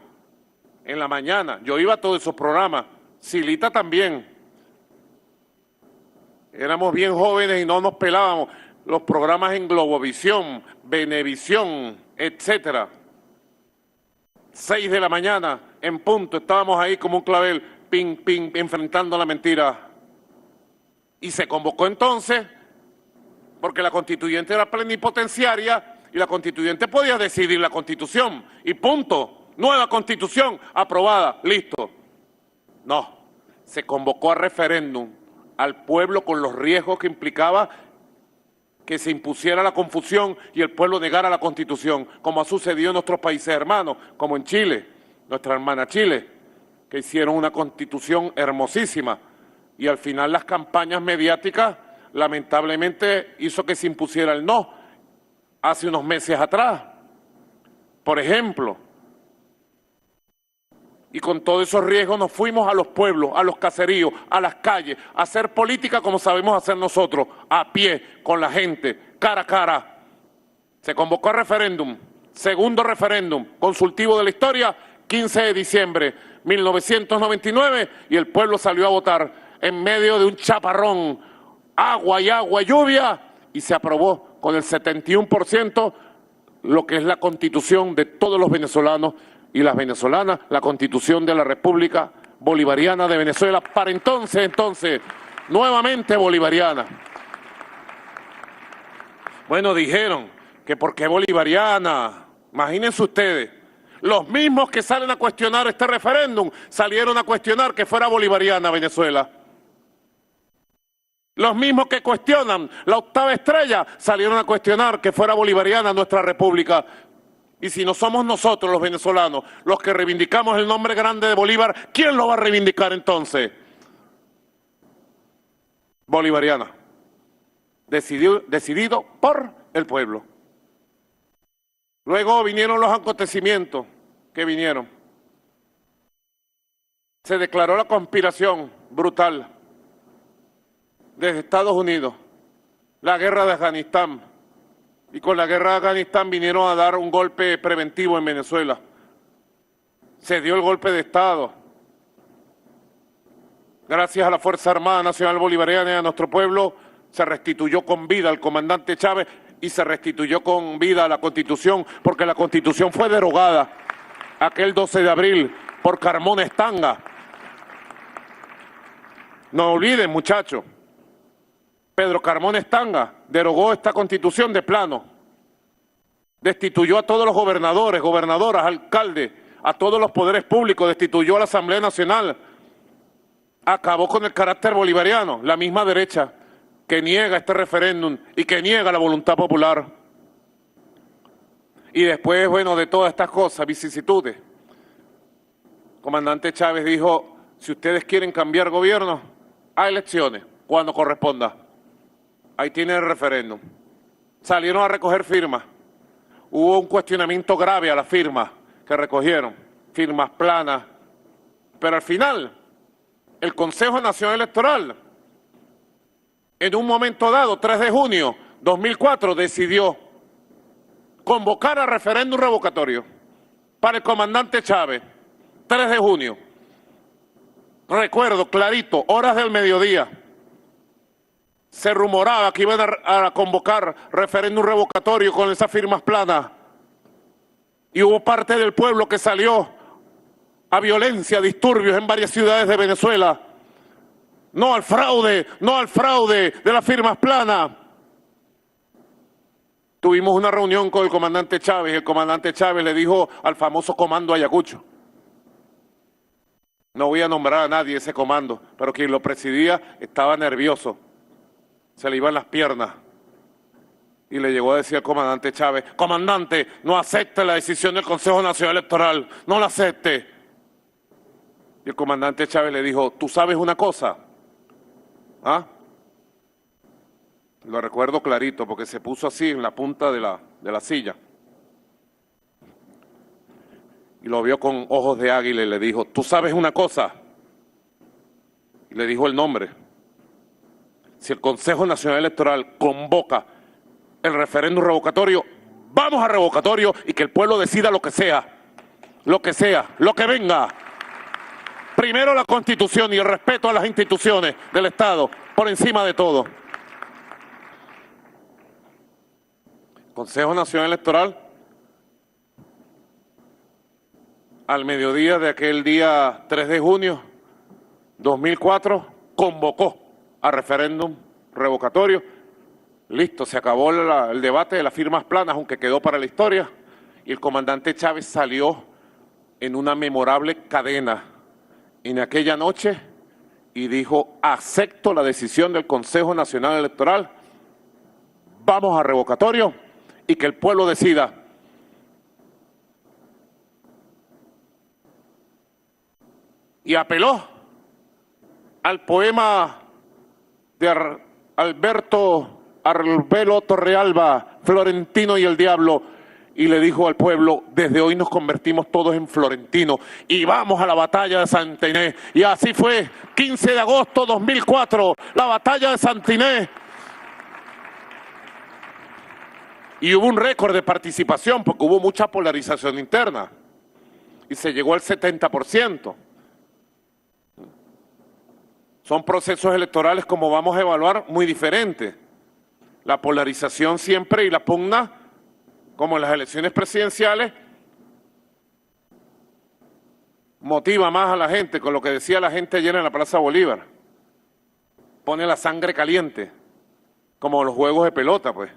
en la mañana. Yo iba a todos esos programas, Silita también. Éramos bien jóvenes y no nos pelábamos. Los programas en Globovisión, Venevisión, etcétera. 6 de la mañana, en punto, estábamos ahí como un clavel, ping, ping, enfrentando la mentira. Y se convocó entonces, porque la constituyente era plenipotenciaria y la constituyente podía decidir la constitución. Y punto. Nueva constitución aprobada. Listo. No. Se convocó a referéndum al pueblo con los riesgos que implicaba que se impusiera la confusión y el pueblo negara la Constitución, como ha sucedido en nuestros países hermanos, como en Chile, nuestra hermana Chile, que hicieron una Constitución hermosísima, y al final las campañas mediáticas lamentablemente hizo que se impusiera el no hace unos meses atrás, por ejemplo. Y con todos esos riesgos nos fuimos a los pueblos, a los caseríos, a las calles, a hacer política como sabemos hacer nosotros, a pie, con la gente, cara a cara. Se convocó a referéndum, segundo referéndum consultivo de la historia, 15 de diciembre 1999, y el pueblo salió a votar en medio de un chaparrón, agua y lluvia, y se aprobó con el 71% lo que es la Constitución de todos los venezolanos y las venezolanas, la Constitución de la República Bolivariana de Venezuela, para entonces, nuevamente bolivariana. Bueno, dijeron que ¿por qué bolivariana? Imagínense ustedes, los mismos que salen a cuestionar este referéndum salieron a cuestionar que fuera bolivariana Venezuela. Los mismos que cuestionan la octava estrella salieron a cuestionar que fuera bolivariana nuestra república. Y si no somos nosotros los venezolanos los que reivindicamos el nombre grande de Bolívar, ¿quién lo va a reivindicar entonces? Bolivariana. Decidido por el pueblo. Luego vinieron los acontecimientos que vinieron. Se declaró la conspiración brutal desde Estados Unidos, la guerra de Afganistán. Y con la guerra de Afganistán vinieron a dar un golpe preventivo en Venezuela. Se dio el golpe de Estado. Gracias a la Fuerza Armada Nacional Bolivariana y a nuestro pueblo, se restituyó con vida al comandante Chávez y se restituyó con vida a la Constitución, porque la Constitución fue derogada aquel 12 de abril por Carmona Estanga. No olviden, muchachos. Pedro Carmona Estanga derogó esta Constitución de plano, destituyó a todos los gobernadores, gobernadoras, alcaldes, a todos los poderes públicos, destituyó a la Asamblea Nacional, acabó con el carácter bolivariano, la misma derecha que niega este referéndum y que niega la voluntad popular. Y después, bueno, de todas estas cosas, vicisitudes, el comandante Chávez dijo, si ustedes quieren cambiar gobierno, a elecciones, cuando corresponda. Ahí tienen el referéndum. Salieron a recoger firmas. Hubo un cuestionamiento grave a las firmas que recogieron, firmas planas. Pero al final, el Consejo Nacional Electoral, en un momento dado, 3 de junio 2004, decidió convocar a referéndum revocatorio para el comandante Chávez, 3 de junio. Recuerdo clarito, horas del mediodía. Se rumoraba que iban a convocar referéndum revocatorio con esas firmas planas. Y hubo parte del pueblo que salió a violencia, disturbios en varias ciudades de Venezuela. No al fraude de las firmas planas. Tuvimos una reunión con el comandante Chávez y el comandante Chávez le dijo al famoso comando Ayacucho. No voy a nombrar a nadie ese comando, pero quien lo presidía estaba nervioso. Se le iban las piernas y le llegó a decir al comandante Chávez, comandante, no acepte la decisión del Consejo Nacional Electoral, no la acepte. Y el comandante Chávez le dijo, ¿tú sabes una cosa? ¿Ah? Lo recuerdo clarito porque se puso así en la punta de la silla. Y lo vio con ojos de águila y le dijo, ¿tú sabes una cosa? Y le dijo el nombre. Si el Consejo Nacional Electoral convoca el referéndum revocatorio, vamos a revocatorio y que el pueblo decida lo que sea, lo que venga. Primero la Constitución y el respeto a las instituciones del Estado, por encima de todo. Consejo Nacional Electoral, al mediodía de aquel día 3 de junio, 2004 convocó a referéndum revocatorio. Listo, se acabó el debate de las firmas planas, aunque quedó para la historia, y el comandante Chávez salió en una memorable cadena en aquella noche y dijo: acepto la decisión del Consejo Nacional Electoral, vamos a revocatorio y que el pueblo decida. Y apeló al poema de Alberto Arbelo Torrealba, Florentino y el Diablo, y le dijo al pueblo: desde hoy nos convertimos todos en florentinos y vamos a la batalla de Santa Inés. Y así fue, 15 de agosto de 2004, la batalla de Santa Inés. Y hubo un récord de participación porque hubo mucha polarización interna y se llegó al 70%. Son procesos electorales, como vamos a evaluar, muy diferentes. La polarización siempre y la pugna, como en las elecciones presidenciales, motiva más a la gente, con lo que decía la gente ayer en la Plaza Bolívar. Pone la sangre caliente, como los juegos de pelota, pues.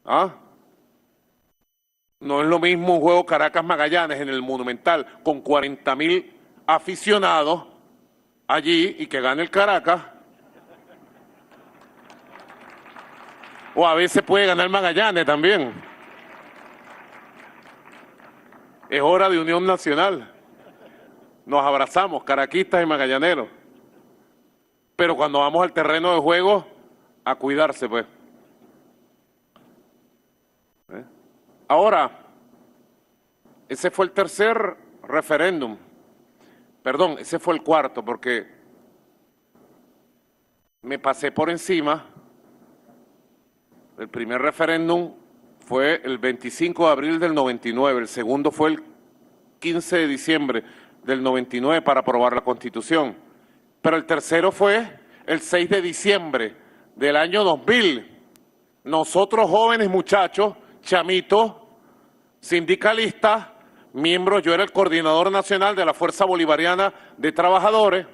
¿Ah? No es lo mismo un juego Caracas-Magallanes en el Monumental con 40.000 aficionados allí y que gane el Caracas. O a veces puede ganar Magallanes también. Es hora de unión nacional. Nos abrazamos, caraquistas y magallaneros. Pero cuando vamos al terreno de juego, a cuidarse, pues. Ahora, ese fue el tercer referéndum. Perdón, ese fue el cuarto, porque me pasé por encima. El primer referéndum fue el 25 de abril del 99, el segundo fue el 15 de diciembre del 99 para aprobar la Constitución. Pero el tercero fue el 6 de diciembre del año 2000. Nosotros jóvenes muchachos, chamitos, sindicalistas, miembros, yo era el coordinador nacional de la Fuerza Bolivariana de Trabajadores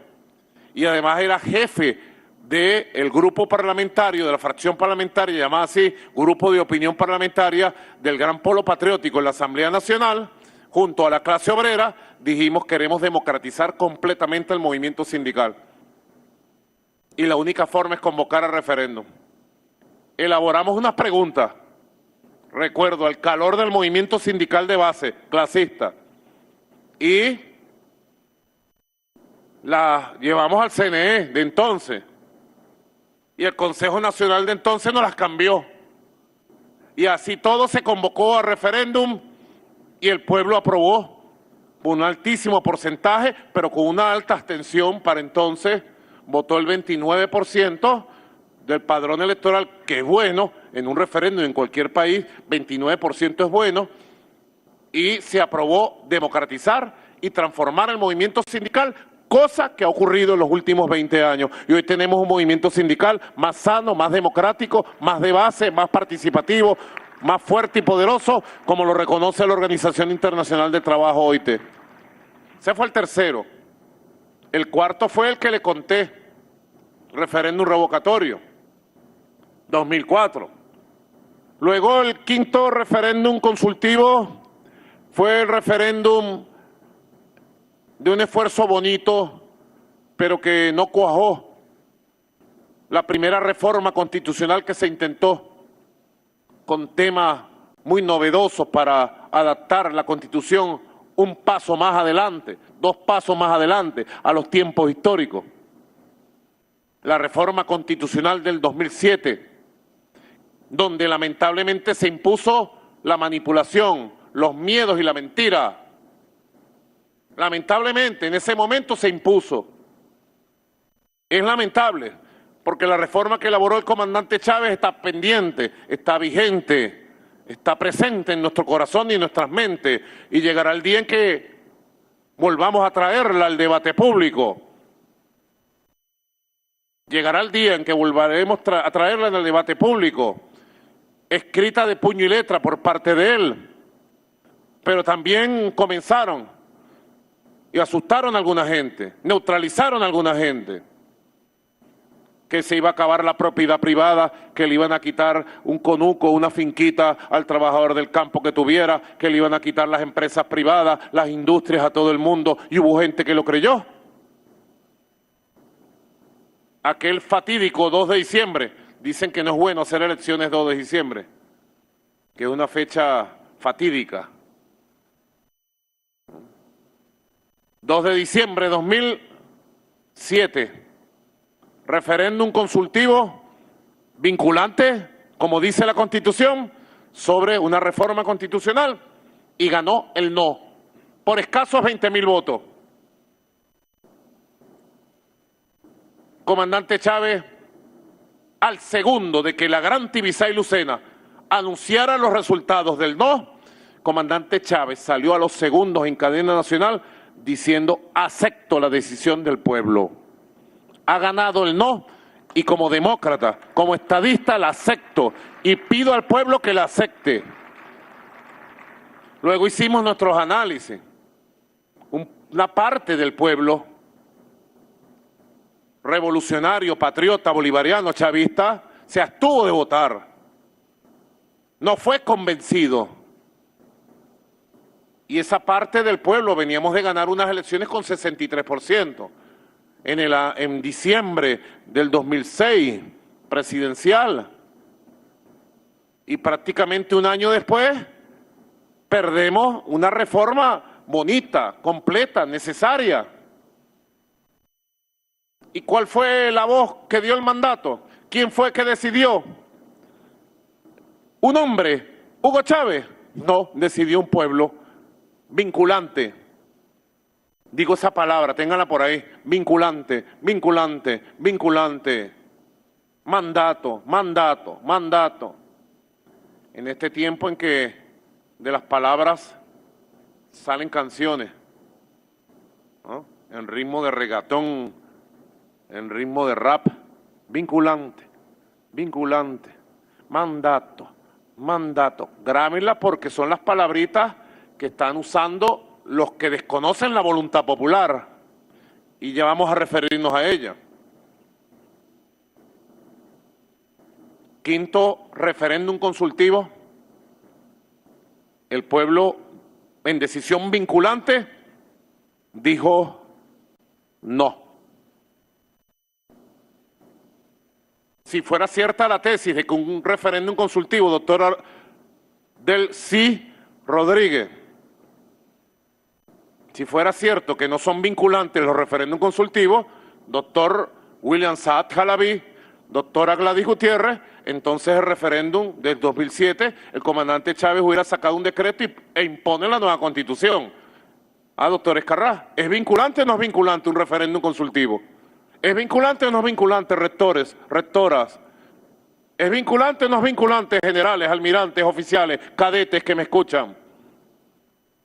y además era jefe del grupo parlamentario, de la fracción parlamentaria, llamada así, Grupo de Opinión Parlamentaria del Gran Polo Patriótico en la Asamblea Nacional, junto a la clase obrera, dijimos: queremos democratizar completamente el movimiento sindical. Y la única forma es convocar a referéndum. Elaboramos unas preguntas. Recuerdo, al calor del movimiento sindical de base, clasista, y la llevamos al CNE de entonces, y el Consejo Nacional de entonces nos las cambió, y así todo se convocó a referéndum, y el pueblo aprobó, un altísimo porcentaje, pero con una alta abstención para entonces, votó el 29%, del padrón electoral, que es bueno, en un referéndum en cualquier país, 29% es bueno, y se aprobó democratizar y transformar el movimiento sindical, cosa que ha ocurrido en los últimos 20 años. Y hoy tenemos un movimiento sindical más sano, más democrático, más de base, más participativo, más fuerte y poderoso, como lo reconoce la Organización Internacional del Trabajo, OIT. Ese fue el tercero. El cuarto fue el que le conté, referéndum revocatorio. 2004. Luego el quinto referéndum consultivo fue el referéndum de un esfuerzo bonito, pero que no cuajó. La primera reforma constitucional que se intentó, con temas muy novedosos para adaptar la Constitución un paso más adelante, 2 pasos más adelante a los tiempos históricos. La reforma constitucional del 2007, donde lamentablemente se impuso la manipulación, los miedos y la mentira. Lamentablemente, en ese momento se impuso. Es lamentable, porque la reforma que elaboró el comandante Chávez está pendiente, está vigente, está presente en nuestro corazón y en nuestras mentes, y llegará el día en que volvamos a traerla al debate público. Llegará el día en que volveremos a traerla en el debate público, escrita de puño y letra por parte de él. Pero también comenzaron, y asustaron a alguna gente, neutralizaron a alguna gente, que se iba a acabar la propiedad privada, que le iban a quitar un conuco, una finquita al trabajador del campo que tuviera, que le iban a quitar las empresas privadas, las industrias a todo el mundo, y hubo gente que lo creyó. Aquel fatídico 2 de diciembre, dicen que no es bueno hacer elecciones 2 de diciembre, que es una fecha fatídica. 2 de diciembre de 2007, referéndum consultivo vinculante, como dice la Constitución, sobre una reforma constitucional, y ganó el no, por escasos 20.000 votos. Comandante Chávez, al segundo de que la gran Tibisay Lucena anunciara los resultados del no, comandante Chávez salió a los segundos en cadena nacional diciendo: acepto la decisión del pueblo. Ha ganado el no, y como demócrata, como estadista, la acepto y pido al pueblo que la acepte. Luego hicimos nuestros análisis. Una parte del pueblo revolucionario, patriota, bolivariano, chavista, se abstuvo de votar. No fue convencido. Y esa parte del pueblo, veníamos de ganar unas elecciones con 63%. En diciembre del 2006, presidencial. Y prácticamente un año después, perdemos una reforma bonita, completa, necesaria. ¿Y cuál fue la voz que dio el mandato? ¿Quién fue que decidió? ¿Un hombre? ¿Hugo Chávez? No, decidió un pueblo vinculante. Digo esa palabra, ténganla por ahí. Vinculante, vinculante, vinculante. Mandato, mandato, mandato. En este tiempo en que de las palabras salen canciones, ¿no? En ritmo de regatón, en ritmo de rap, vinculante, vinculante, mandato, mandato. Grábenla porque son las palabritas que están usando los que desconocen la voluntad popular, y ya vamos a referirnos a ella. Quinto referéndum consultivo, el pueblo en decisión vinculante dijo no. Si fuera cierta la tesis de que un referéndum consultivo, doctor Delcy Rodríguez, si fuera cierto que no son vinculantes los referéndums consultivos, doctor William Saad Jalabi, doctora Gladys Gutiérrez, entonces el referéndum del 2007, el comandante Chávez hubiera sacado un decreto e impone la nueva Constitución. Ah, doctor Escarrá, ¿es vinculante o no es vinculante un referéndum consultivo? ¿Es vinculante o no es vinculante, rectores, rectoras? ¿Es vinculante o no es vinculante, generales, almirantes, oficiales, cadetes que me escuchan?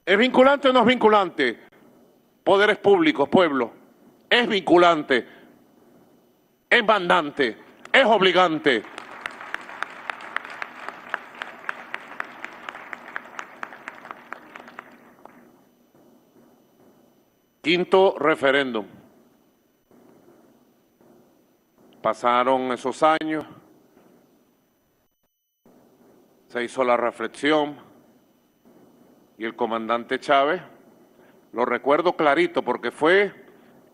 ¿Es vinculante o no es vinculante? Poderes públicos, pueblo. Es vinculante, es mandante, es obligante. Quinto referéndum. Pasaron esos años, se hizo la reflexión y el comandante Chávez, lo recuerdo clarito porque fue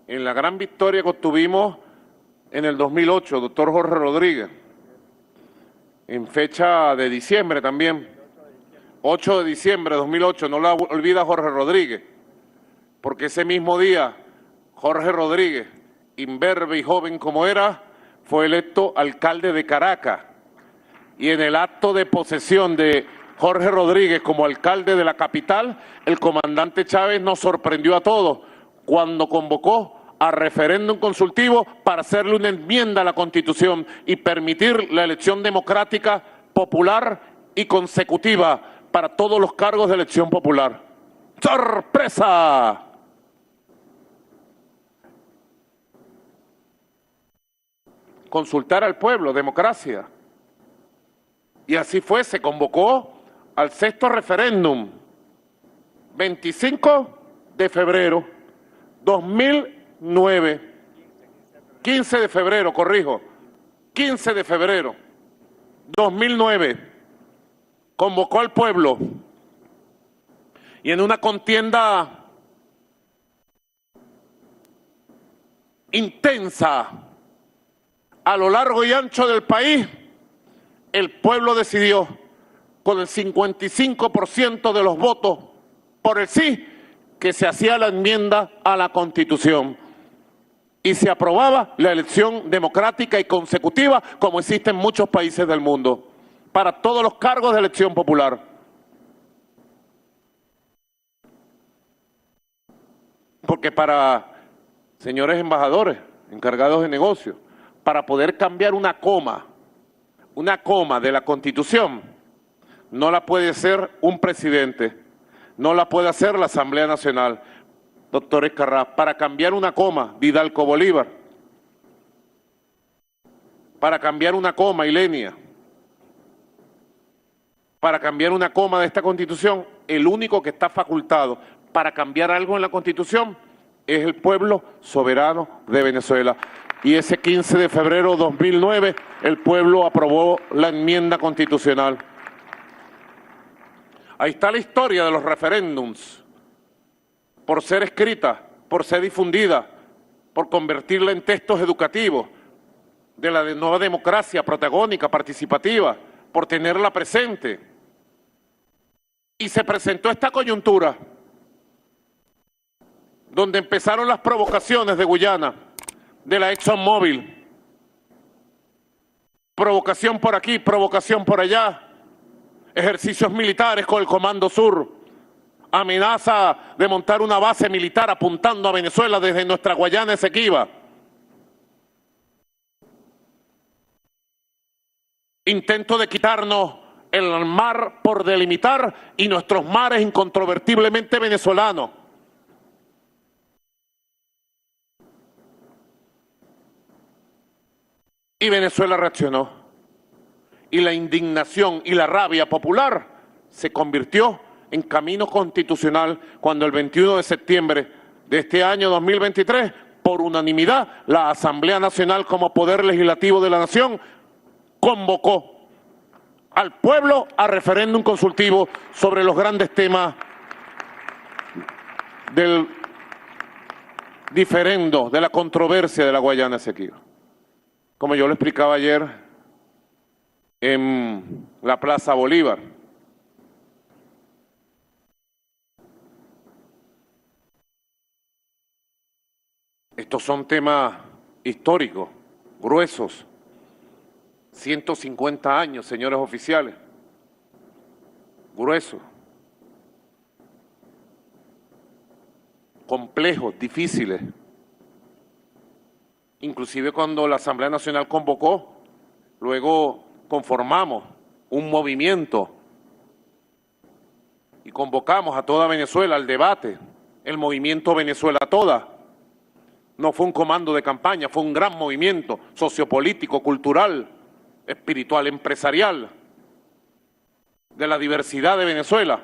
en la gran victoria que obtuvimos en el 2008, doctor Jorge Rodríguez, en fecha de diciembre también, 8 de diciembre de 2008, no la olvida Jorge Rodríguez, porque ese mismo día Jorge Rodríguez, imberbe y joven como era, fue electo alcalde de Caracas, y en el acto de posesión de Jorge Rodríguez como alcalde de la capital, el comandante Chávez nos sorprendió a todos cuando convocó a referéndum consultivo para hacerle una enmienda a la Constitución y permitir la elección democrática, popular y consecutiva para todos los cargos de elección popular. ¡Sorpresa! Consultar al pueblo, democracia. Y así fue, se convocó al sexto referéndum, 25 de febrero, 2009, 15 de febrero, corrijo, 15 de febrero 2009, convocó al pueblo y en una contienda intensa a lo largo y ancho del país, el pueblo decidió con el 55% de los votos por el sí que se hacía la enmienda a la Constitución y se aprobaba la elección democrática y consecutiva como existe en muchos países del mundo para todos los cargos de elección popular. Porque para, señores embajadores, encargados de negocios, para poder cambiar una coma de la Constitución, no la puede hacer un presidente, no la puede hacer la Asamblea Nacional. Doctor Escarrá, para cambiar una coma, Vidalco Bolívar, para cambiar una coma, Ilenia, para cambiar una coma de esta Constitución, el único que está facultado para cambiar algo en la Constitución es el pueblo soberano de Venezuela. Y ese 15 de febrero de 2009, el pueblo aprobó la enmienda constitucional. Ahí está la historia de los referéndums, por ser escrita, por ser difundida, por convertirla en textos educativos de la nueva democracia protagónica, participativa, por tenerla presente. Y se presentó esta coyuntura, donde empezaron las provocaciones de Guyana, de la ExxonMobil. Provocación por aquí, provocación por allá, ejercicios militares con el Comando Sur, amenaza de montar una base militar apuntando a Venezuela desde nuestra Guayana Esequiba. Intento de quitarnos el mar por delimitar y nuestros mares incontrovertiblemente venezolanos. Y Venezuela reaccionó. Y la indignación y la rabia popular se convirtió en camino constitucional cuando el 21 de septiembre de este año 2023, por unanimidad, la Asamblea Nacional como Poder Legislativo de la Nación convocó al pueblo a referéndum consultivo sobre los grandes temas del diferendo, de la controversia de la Guayana Esequiba. Como yo lo explicaba ayer en la Plaza Bolívar. Estos son temas históricos, gruesos. 150 años, señores oficiales. Gruesos. Complejos, difíciles. Inclusive cuando la Asamblea Nacional convocó, luego conformamos un movimiento y convocamos a toda Venezuela al debate, el movimiento Venezuela Toda. No fue un comando de campaña, fue un gran movimiento sociopolítico, cultural, espiritual, empresarial, de la diversidad de Venezuela.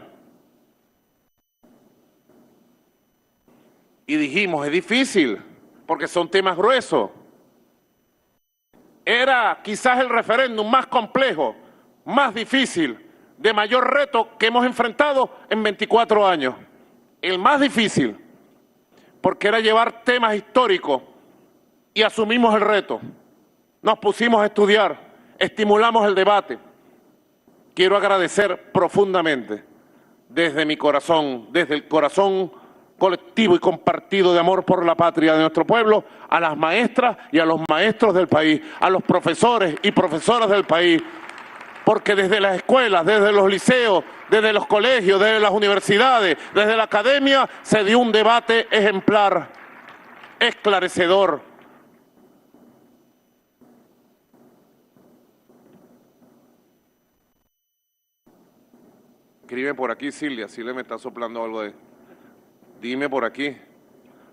Y dijimos, es difícil, porque son temas gruesos. Era quizás el referéndum más complejo, más difícil, de mayor reto que hemos enfrentado en 24 años. El más difícil, porque era llevar temas históricos y asumimos el reto. Nos pusimos a estudiar, estimulamos el debate. Quiero agradecer profundamente, desde mi corazón, desde el corazón colectivo y compartido de amor por la patria de nuestro pueblo, a las maestras y a los maestros del país, a los profesores y profesoras del país, porque desde las escuelas, desde los liceos, desde los colegios, desde las universidades, desde la academia, se dio un debate ejemplar, esclarecedor. Escribe por aquí, Silvia, Silvia me está soplando algo de... Dime por aquí,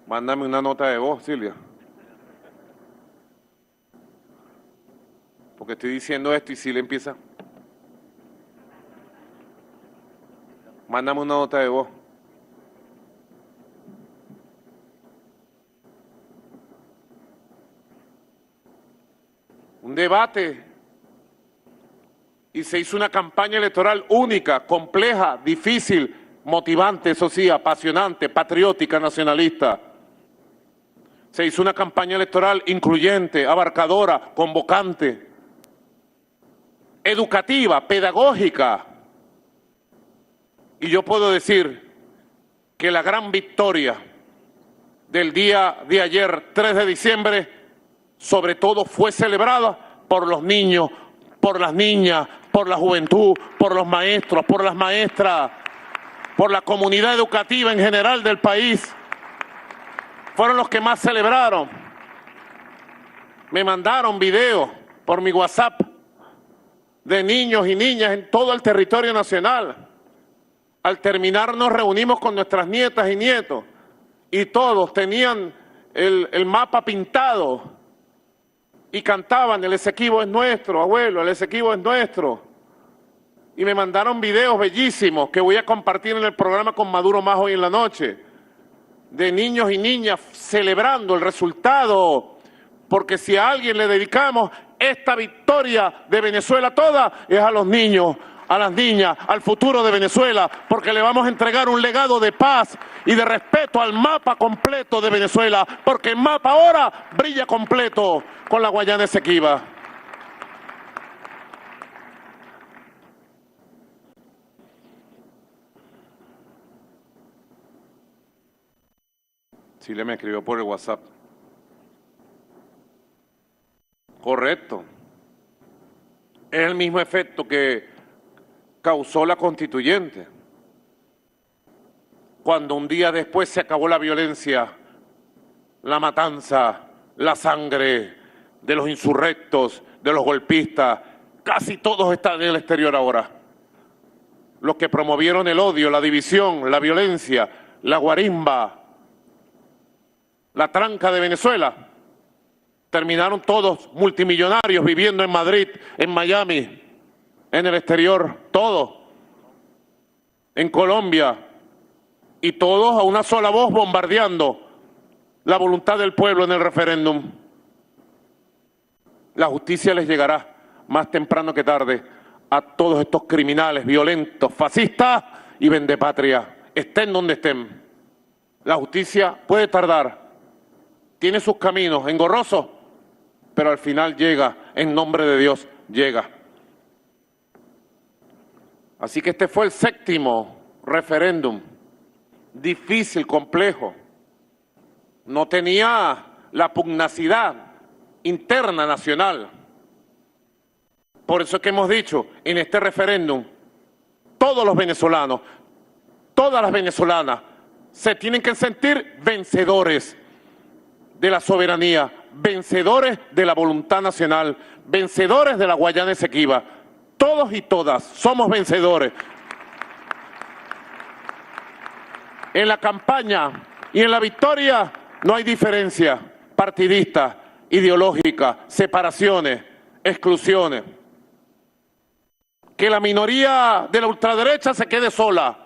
mándame una nota de voz, Silvia. Porque estoy diciendo esto y Silvia empieza... Mándame una nota de voz. un debate y se hizo una campaña electoral única, compleja, difícil, motivante, eso sí, apasionante, patriótica, nacionalista. Se hizo una campaña electoral incluyente, abarcadora, convocante, educativa, pedagógica. Y yo puedo decir que la gran victoria del día de ayer, 3 de diciembre, sobre todo fue celebrada por los niños, por las niñas, por la juventud, por los maestros, por las maestras, por la comunidad educativa en general del país. Fueron los que más celebraron. Me mandaron videos por mi WhatsApp de niños y niñas en todo el territorio nacional. Al terminar nos reunimos con nuestras nietas y nietos y todos tenían el mapa pintado y cantaban: el Esequibo es nuestro, abuelo, el Esequibo es nuestro. Y me mandaron videos bellísimos que voy a compartir en el programa con Maduro más hoy en la noche, de niños y niñas celebrando el resultado, porque si a alguien le dedicamos esta victoria de Venezuela toda, es a los niños, a las niñas, al futuro de Venezuela, porque le vamos a entregar un legado de paz y de respeto al mapa completo de Venezuela, porque el mapa ahora brilla completo con la Guayana Esequiba. Chile me escribió por el WhatsApp. Correcto. Es el mismo efecto que causó la constituyente. Cuando un día después se acabó la violencia, la matanza, la sangre de los insurrectos, de los golpistas, casi todos están en el exterior ahora. Los que promovieron el odio, la división, la violencia, la guarimba, la tranca de Venezuela, terminaron todos multimillonarios viviendo en Madrid, en Miami, en el exterior, todos, en Colombia, y todos a una sola voz bombardeando la voluntad del pueblo en el referéndum. La justicia les llegará más temprano que tarde a todos estos criminales violentos, fascistas y vendepatria, estén donde estén. La justicia puede tardar, tiene sus caminos engorrosos, pero al final llega, en nombre de Dios, llega. Así que este fue el 7º referéndum, difícil, complejo. No tenía la pugnacidad interna nacional. Por eso es que hemos dicho, en este referéndum, todos los venezolanos, todas las venezolanas, se tienen que sentir vencedores de la soberanía, vencedores de la voluntad nacional, vencedores de la Guayana Esequiba. Todos y todas somos vencedores. En la campaña y en la victoria no hay diferencia partidista, ideológica, separaciones, exclusiones. Que la minoría de la ultraderecha se quede sola,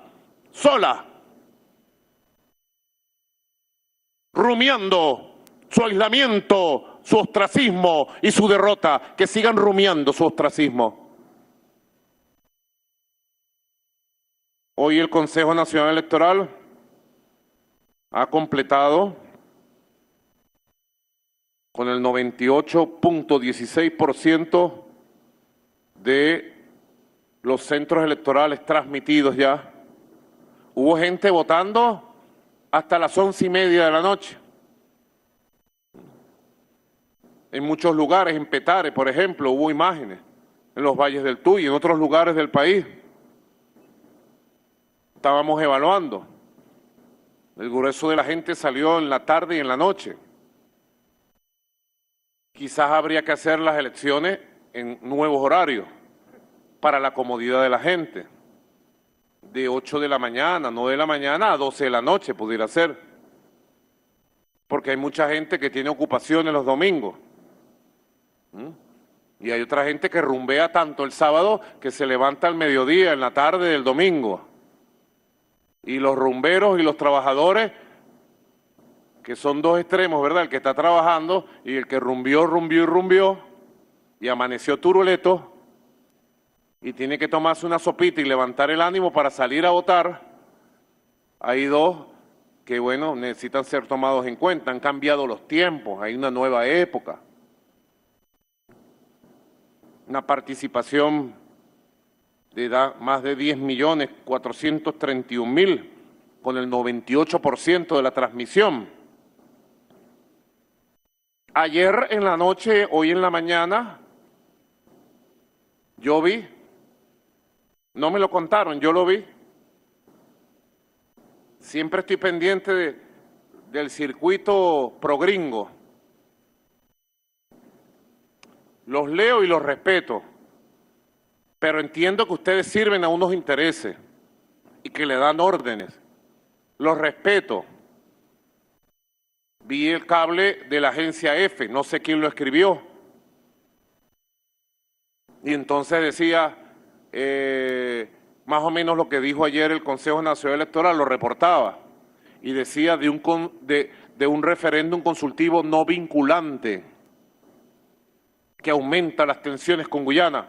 rumiando su aislamiento, su ostracismo y su derrota, que sigan rumiando su ostracismo. Hoy el Consejo Nacional Electoral ha completado con el 98.16% de los centros electorales transmitidos ya. Hubo gente votando hasta las 11:30 de la noche. En muchos lugares, en Petare, por ejemplo, hubo imágenes, en los valles del Tuy y en otros lugares del país. Estábamos evaluando. El grueso de la gente salió en la tarde y en la noche. Quizás habría que hacer las elecciones en nuevos horarios para la comodidad de la gente. De 8 de la mañana, 9 de la mañana a 12 de la noche pudiera ser. Porque hay mucha gente que tiene ocupaciones los domingos. Y hay otra gente que rumbea tanto el sábado que se levanta al mediodía, en la tarde del domingo. Y los rumberos y los trabajadores, que son dos extremos, ¿verdad? El que está trabajando y el que rumbió, y amaneció turuleto y tiene que tomarse una sopita y levantar el ánimo para salir a votar, hay dos que, bueno, necesitan ser tomados en cuenta. Han cambiado los tiempos, hay una nueva época. Una participación de más de 10.431.000, con el 98% de la transmisión. Ayer en la noche, hoy en la mañana, yo vi, no me lo contaron, yo lo vi. Siempre estoy pendiente del circuito progringo. Los leo y los respeto, pero entiendo que ustedes sirven a unos intereses y que le dan órdenes. Los respeto. Vi el cable de la agencia F, no sé quién lo escribió. Y entonces decía, más o menos lo que dijo ayer el Consejo Nacional Electoral, lo reportaba. Y decía de un referéndum consultivo no vinculante que aumenta las tensiones con Guyana.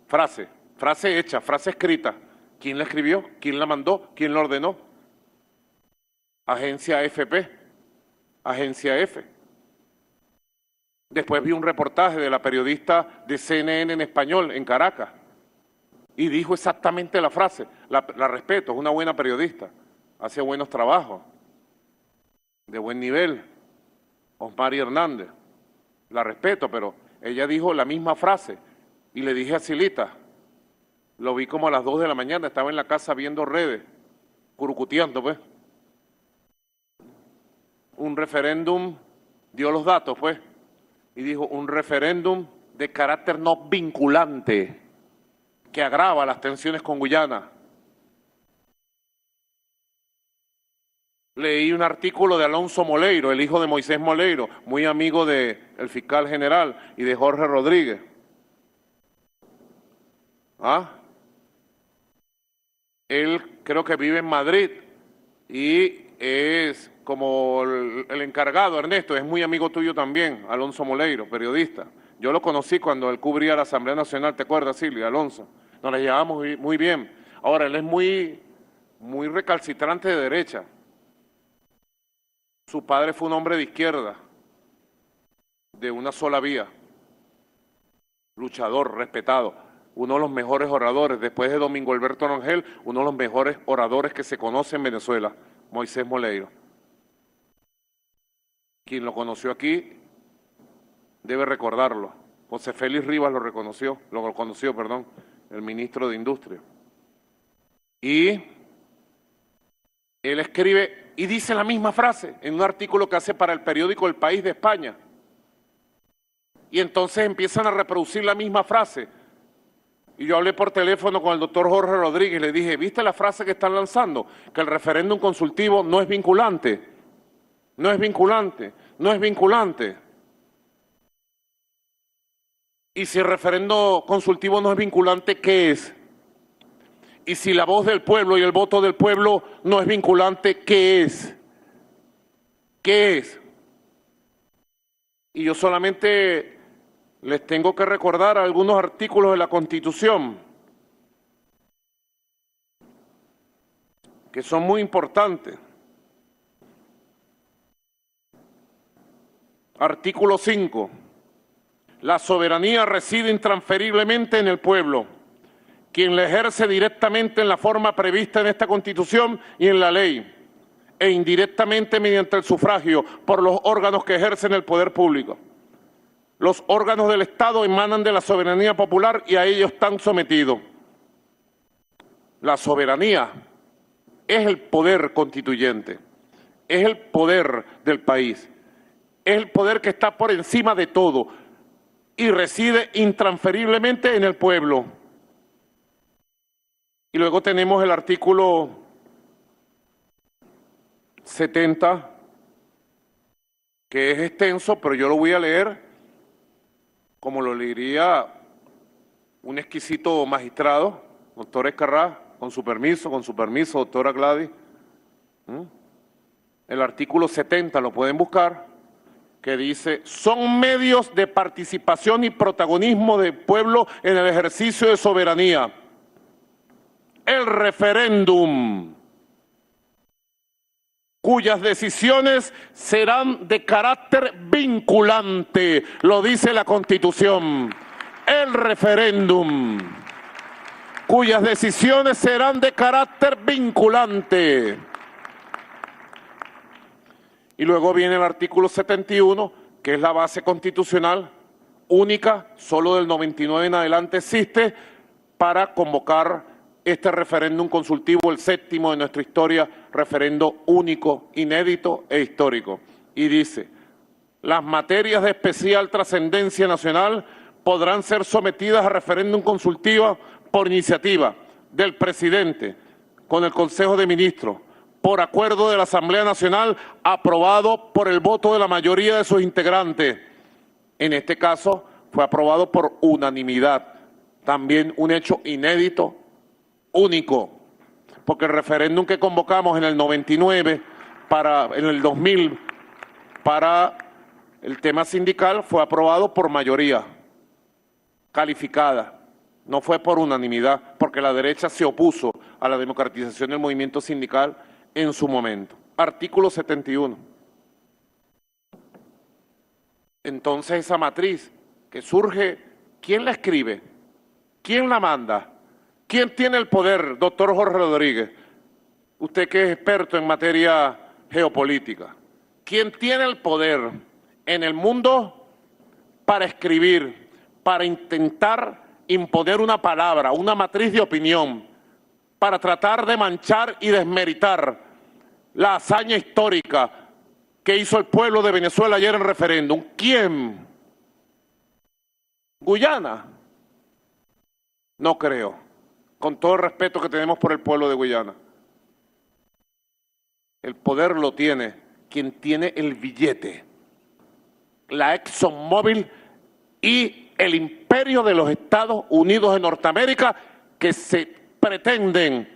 Frase hecha, frase escrita. ¿Quién la escribió? ¿Quién la mandó? ¿Quién la ordenó? Agencia FP, Agencia F. Después vi un reportaje de la periodista de CNN en español, en Caracas, y dijo exactamente la frase. La respeto, es una buena periodista, hace buenos trabajos, de buen nivel. Osmari Hernández, la respeto, pero ella dijo la misma frase, y le dije a Silita, lo vi como a las 2 de la mañana, estaba en la casa viendo redes, curucuteando, pues. Un referéndum, dio los datos, pues, y dijo un referéndum de carácter no vinculante que agrava las tensiones con Guyana. Leí un artículo de Alonso Moleiro, el hijo de Moisés Moleiro, muy amigo del fiscal general y de Jorge Rodríguez. Él creo que vive en Madrid y es como el encargado, Ernesto, es muy amigo tuyo también, Alonso Moleiro, periodista. Yo lo conocí cuando él cubría la Asamblea Nacional, ¿te acuerdas, Silvia, Alonso? Nos la llevamos muy bien. Ahora, él es muy recalcitrante de derecha. Su padre fue un hombre de izquierda, de una sola vía, luchador, respetado, uno de los mejores oradores, después de Domingo Alberto Rangel, uno de los mejores oradores que se conoce en Venezuela, Moisés Moleiro. Quien lo conoció aquí debe recordarlo. José Félix Rivas lo conoció, el ministro de Industria. Y él escribe y dice la misma frase en un artículo que hace para el periódico El País de España. Y entonces empiezan a reproducir la misma frase. Y yo hablé por teléfono con el doctor Jorge Rodríguez y le dije, ¿viste la frase que están lanzando? Que el referéndum consultivo no es vinculante. No es vinculante, no es vinculante. Y si el referéndum consultivo no es vinculante, ¿qué es? Y si la voz del pueblo y el voto del pueblo no es vinculante, ¿qué es? ¿Qué es? Y yo solamente les tengo que recordar algunos artículos de la Constitución que son muy importantes. Artículo 5. La soberanía reside intransferiblemente en el pueblo, quien la ejerce directamente en la forma prevista en esta Constitución y en la ley, e indirectamente mediante el sufragio por los órganos que ejercen el poder público. Los órganos del Estado emanan de la soberanía popular y a ellos están sometidos. La soberanía es el poder constituyente, es el poder del país, es el poder que está por encima de todo y reside intransferiblemente en el pueblo. Y luego tenemos el artículo 70, que es extenso, pero yo lo voy a leer como lo leería un exquisito magistrado, doctor Escarrá, con su permiso, doctora Gladys. El artículo 70 lo pueden buscar, que dice: son medios de participación y protagonismo del pueblo en el ejercicio de soberanía. El referéndum, cuyas decisiones serán de carácter vinculante, lo dice la Constitución. El referéndum, cuyas decisiones serán de carácter vinculante. Y luego viene el artículo 71, que es la base constitucional única, solo del 99 en adelante existe, para convocar este referéndum consultivo, el séptimo de nuestra historia, referendo único, inédito e histórico. Y dice: las materias de especial trascendencia nacional podrán ser sometidas a referéndum consultivo por iniciativa del presidente con el Consejo de Ministros, por acuerdo de la Asamblea Nacional, aprobado por el voto de la mayoría de sus integrantes. En este caso fue aprobado por unanimidad, también un hecho inédito, único, porque el referéndum que convocamos en el 99, en el 2000, para el tema sindical, fue aprobado por mayoría calificada, no fue por unanimidad, porque la derecha se opuso a la democratización del movimiento sindical en su momento. Artículo 71. Entonces esa matriz que surge, ¿quién la escribe? ¿Quién la manda? ¿Quién tiene el poder, doctor Jorge Rodríguez? Usted que es experto en materia geopolítica. ¿Quién tiene el poder en el mundo para escribir, para intentar imponer una palabra, una matriz de opinión, para tratar de manchar y desmeritar la hazaña histórica que hizo el pueblo de Venezuela ayer en referéndum? ¿Quién? ¿Guyana? No creo. Con todo el respeto que tenemos por el pueblo de Guyana. El poder lo tiene quien tiene el billete, la ExxonMobil y el imperio de los Estados Unidos de Norteamérica, que se pretenden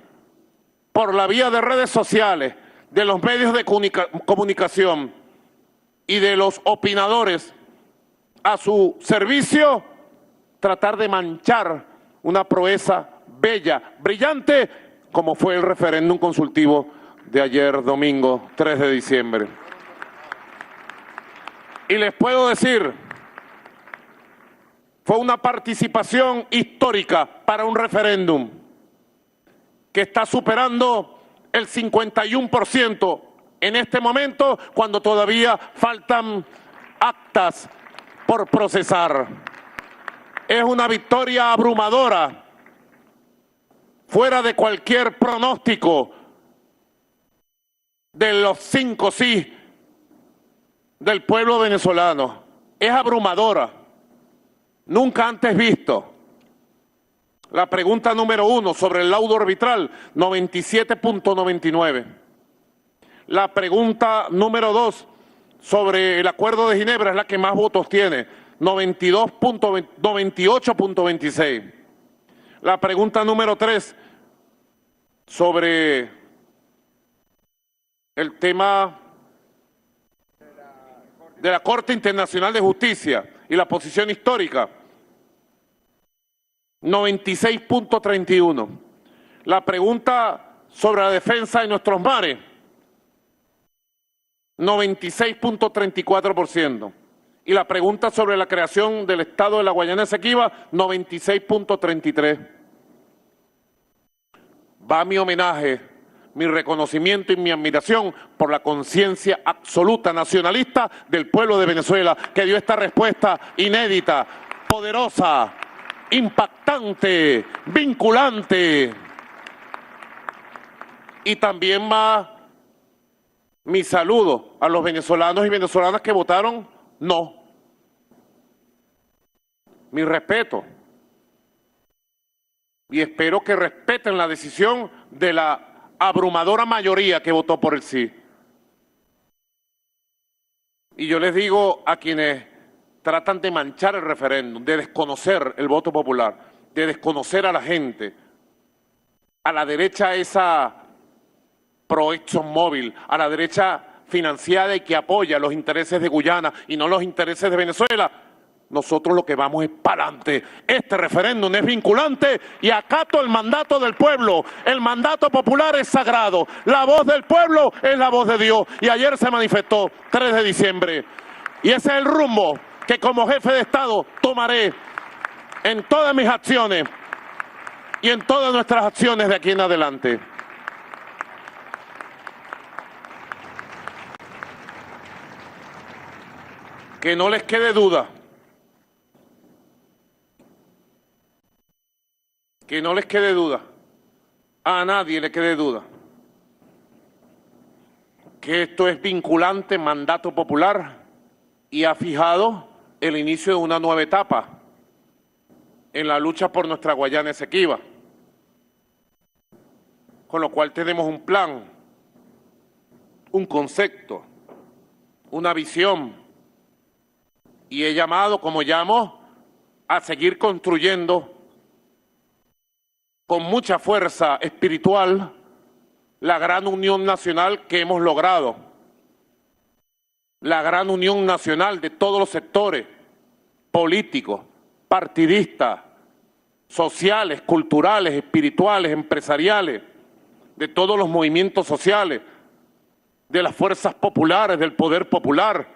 por la vía de redes sociales, de los medios de comunicación y de los opinadores a su servicio, tratar de manchar una proeza bella, brillante, como fue el referéndum consultivo de ayer domingo 3 de diciembre. Y les puedo decir, fue una participación histórica para un referéndum que está superando el 51% en este momento, cuando todavía faltan actas por procesar. Es una victoria abrumadora, fuera de cualquier pronóstico de los 5 sí del pueblo venezolano. Es abrumadora, nunca antes visto. La pregunta número 1 sobre el laudo arbitral, 97.99. La pregunta número 2 sobre el Acuerdo de Ginebra es la que más votos tiene, 98.26. La pregunta número 3 sobre el tema de la Corte Internacional de Justicia y la posición histórica, 96.31. La pregunta sobre la defensa de nuestros mares, 96.34%. Y la pregunta sobre la creación del Estado de la Guayana Esequiba, 96.33%. Va mi homenaje, mi reconocimiento y mi admiración por la conciencia absoluta nacionalista del pueblo de Venezuela, que dio esta respuesta inédita, poderosa, impactante, vinculante. Y también va mi saludo a los venezolanos y venezolanas que votaron no. Mi respeto. Y espero que respeten la decisión de la abrumadora mayoría que votó por el sí. Y yo les digo a quienes tratan de manchar el referéndum, de desconocer el voto popular, de desconocer a la gente, a la derecha esa pro ExxonMobil, a la derecha financiada y que apoya los intereses de Guyana y no los intereses de Venezuela, nosotros lo que vamos es para adelante. Este referéndum es vinculante y acato el mandato del pueblo. El mandato popular es sagrado. La voz del pueblo es la voz de Dios. Y ayer se manifestó, 3 de diciembre. Y ese es el rumbo que como jefe de Estado tomaré en todas mis acciones y en todas nuestras acciones de aquí en adelante. Que no les quede duda. Que no les quede duda, a nadie le quede duda, que esto es vinculante, mandato popular, y ha fijado el inicio de una nueva etapa en la lucha por nuestra Guayana Esequiba. Con lo cual tenemos un plan, un concepto, una visión, y he llamado, como llamo, a seguir construyendo con mucha fuerza espiritual la gran unión nacional que hemos logrado, la gran unión nacional de todos los sectores políticos, partidistas, sociales, culturales, espirituales, empresariales, de todos los movimientos sociales, de las fuerzas populares, del poder popular.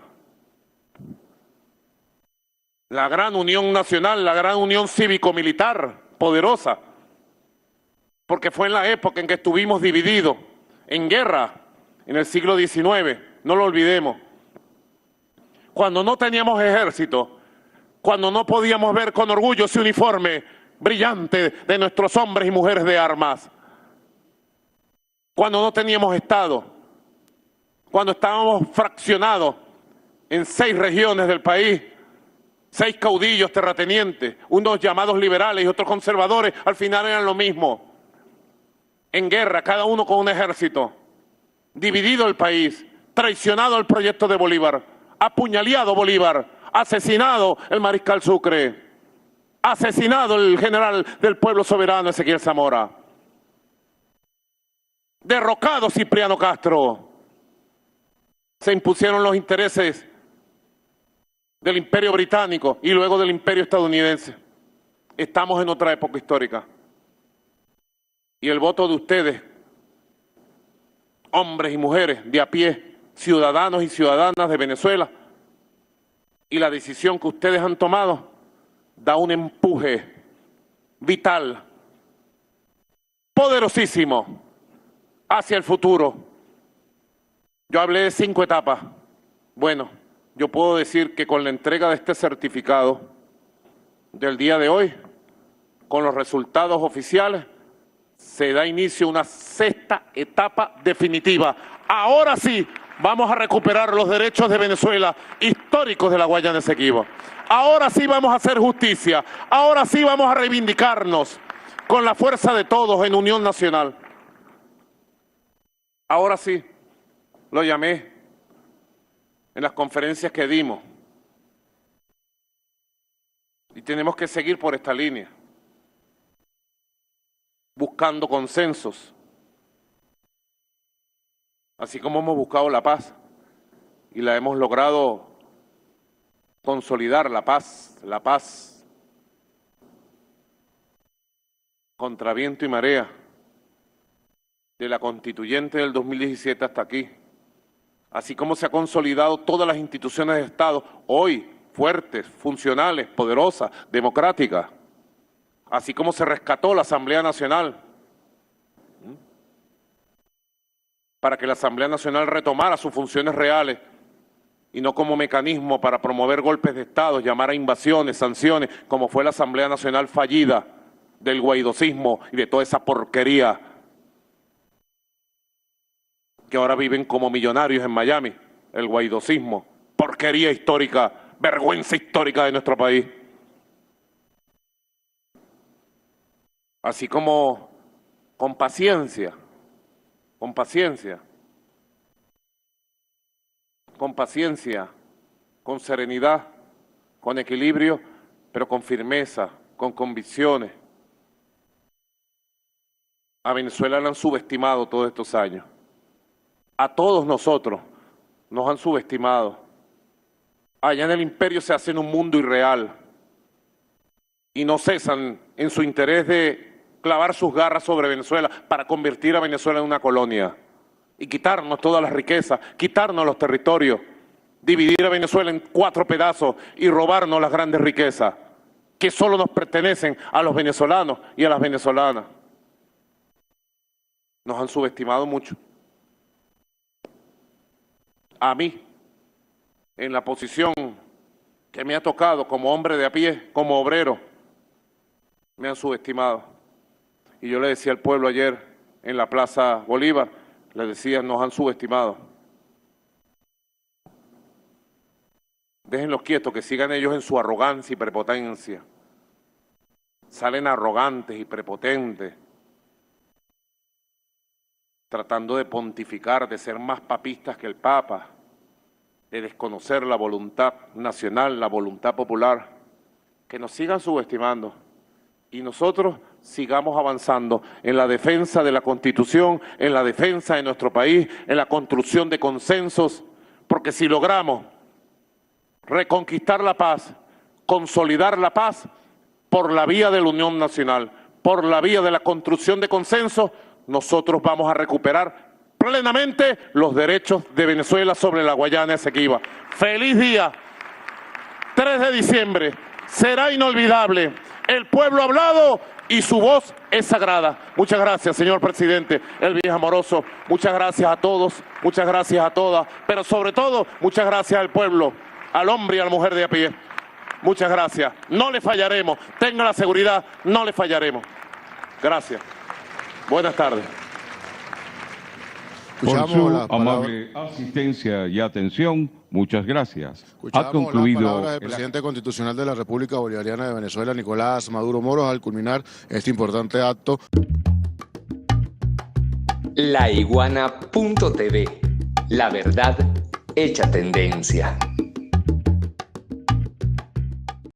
La gran unión nacional, la gran unión cívico-militar poderosa, porque fue en la época en que estuvimos divididos, en guerra, en el siglo XIX, no lo olvidemos. Cuando no teníamos ejército, cuando no podíamos ver con orgullo ese uniforme brillante de nuestros hombres y mujeres de armas, cuando no teníamos Estado, cuando estábamos fraccionados en 6 regiones del país, 6 caudillos terratenientes, unos llamados liberales y otros conservadores, al final eran lo mismo. En guerra, cada uno con un ejército, dividido el país, traicionado el proyecto de Bolívar, apuñaleado Bolívar, asesinado el mariscal Sucre, asesinado el general del pueblo soberano Ezequiel Zamora, derrocado Cipriano Castro. Se impusieron los intereses del Imperio Británico y luego del Imperio Estadounidense. Estamos en otra época histórica. Y el voto de ustedes, hombres y mujeres de a pie, ciudadanos y ciudadanas de Venezuela, y la decisión que ustedes han tomado, da un empuje vital, poderosísimo, hacia el futuro. Yo hablé de 5 etapas. Bueno, yo puedo decir que con la entrega de este certificado del día de hoy, con los resultados oficiales, se da inicio a una 6ª etapa definitiva. Ahora sí vamos a recuperar los derechos de Venezuela históricos de la Guayana Esequiba. Ahora sí vamos a hacer justicia. Ahora sí vamos a reivindicarnos con la fuerza de todos en unión nacional. Ahora sí, lo llamé en las conferencias que dimos. Y tenemos que seguir por esta línea, buscando consensos, así como hemos buscado la paz y la hemos logrado consolidar, la paz contra viento y marea, de la constituyente del 2017 hasta aquí, así como se ha consolidado todas las instituciones de Estado, hoy fuertes, funcionales, poderosas, democráticas, así como se rescató la Asamblea Nacional, para que la Asamblea Nacional retomara sus funciones reales y no como mecanismo para promover golpes de Estado, llamar a invasiones, sanciones, como fue la Asamblea Nacional fallida del guaidosismo y de toda esa porquería que ahora viven como millonarios en Miami, el guaidosismo, porquería histórica, vergüenza histórica de nuestro país. Así como con paciencia, con serenidad, con equilibrio, pero con firmeza, con convicciones. A Venezuela la han subestimado todos estos años. A todos nosotros nos han subestimado. Allá en el imperio se hace en un mundo irreal y no cesan en su interés de clavar sus garras sobre Venezuela para convertir a Venezuela en una colonia y quitarnos todas las riquezas, quitarnos los territorios, dividir a Venezuela en 4 pedazos y robarnos las grandes riquezas que solo nos pertenecen a los venezolanos y a las venezolanas. Nos han subestimado mucho. A mí, en la posición que me ha tocado como hombre de a pie, como obrero, me han subestimado. Y yo le decía al pueblo ayer en la Plaza Bolívar, le decía, nos han subestimado. Déjenlos quietos, que sigan ellos en su arrogancia y prepotencia. Salen arrogantes y prepotentes, tratando de pontificar, de ser más papistas que el Papa, de desconocer la voluntad nacional, la voluntad popular. Que nos sigan subestimando y nosotros sigamos avanzando en la defensa de la Constitución, en la defensa de nuestro país, en la construcción de consensos, porque si logramos reconquistar la paz, consolidar la paz por la vía de la Unión Nacional, por la vía de la construcción de consensos, nosotros vamos a recuperar plenamente los derechos de Venezuela sobre la Guayana Esequiba. ¡Feliz día! 3 de diciembre, será inolvidable. El pueblo ha hablado y su voz es sagrada. Muchas gracias, señor presidente Elvis Amoroso. Muchas gracias a todos, muchas gracias a todas, pero sobre todo, muchas gracias al pueblo, al hombre y a la mujer de a pie. Muchas gracias. No le fallaremos. Tenga la seguridad, no le fallaremos. Gracias. Buenas tardes. Por su amable asistencia y atención, muchas gracias. Ha concluido las palabras del presidente constitucional de la República Bolivariana de Venezuela, Nicolás Maduro Moros, al culminar este importante acto. Laiguana.tv, la verdad hecha tendencia.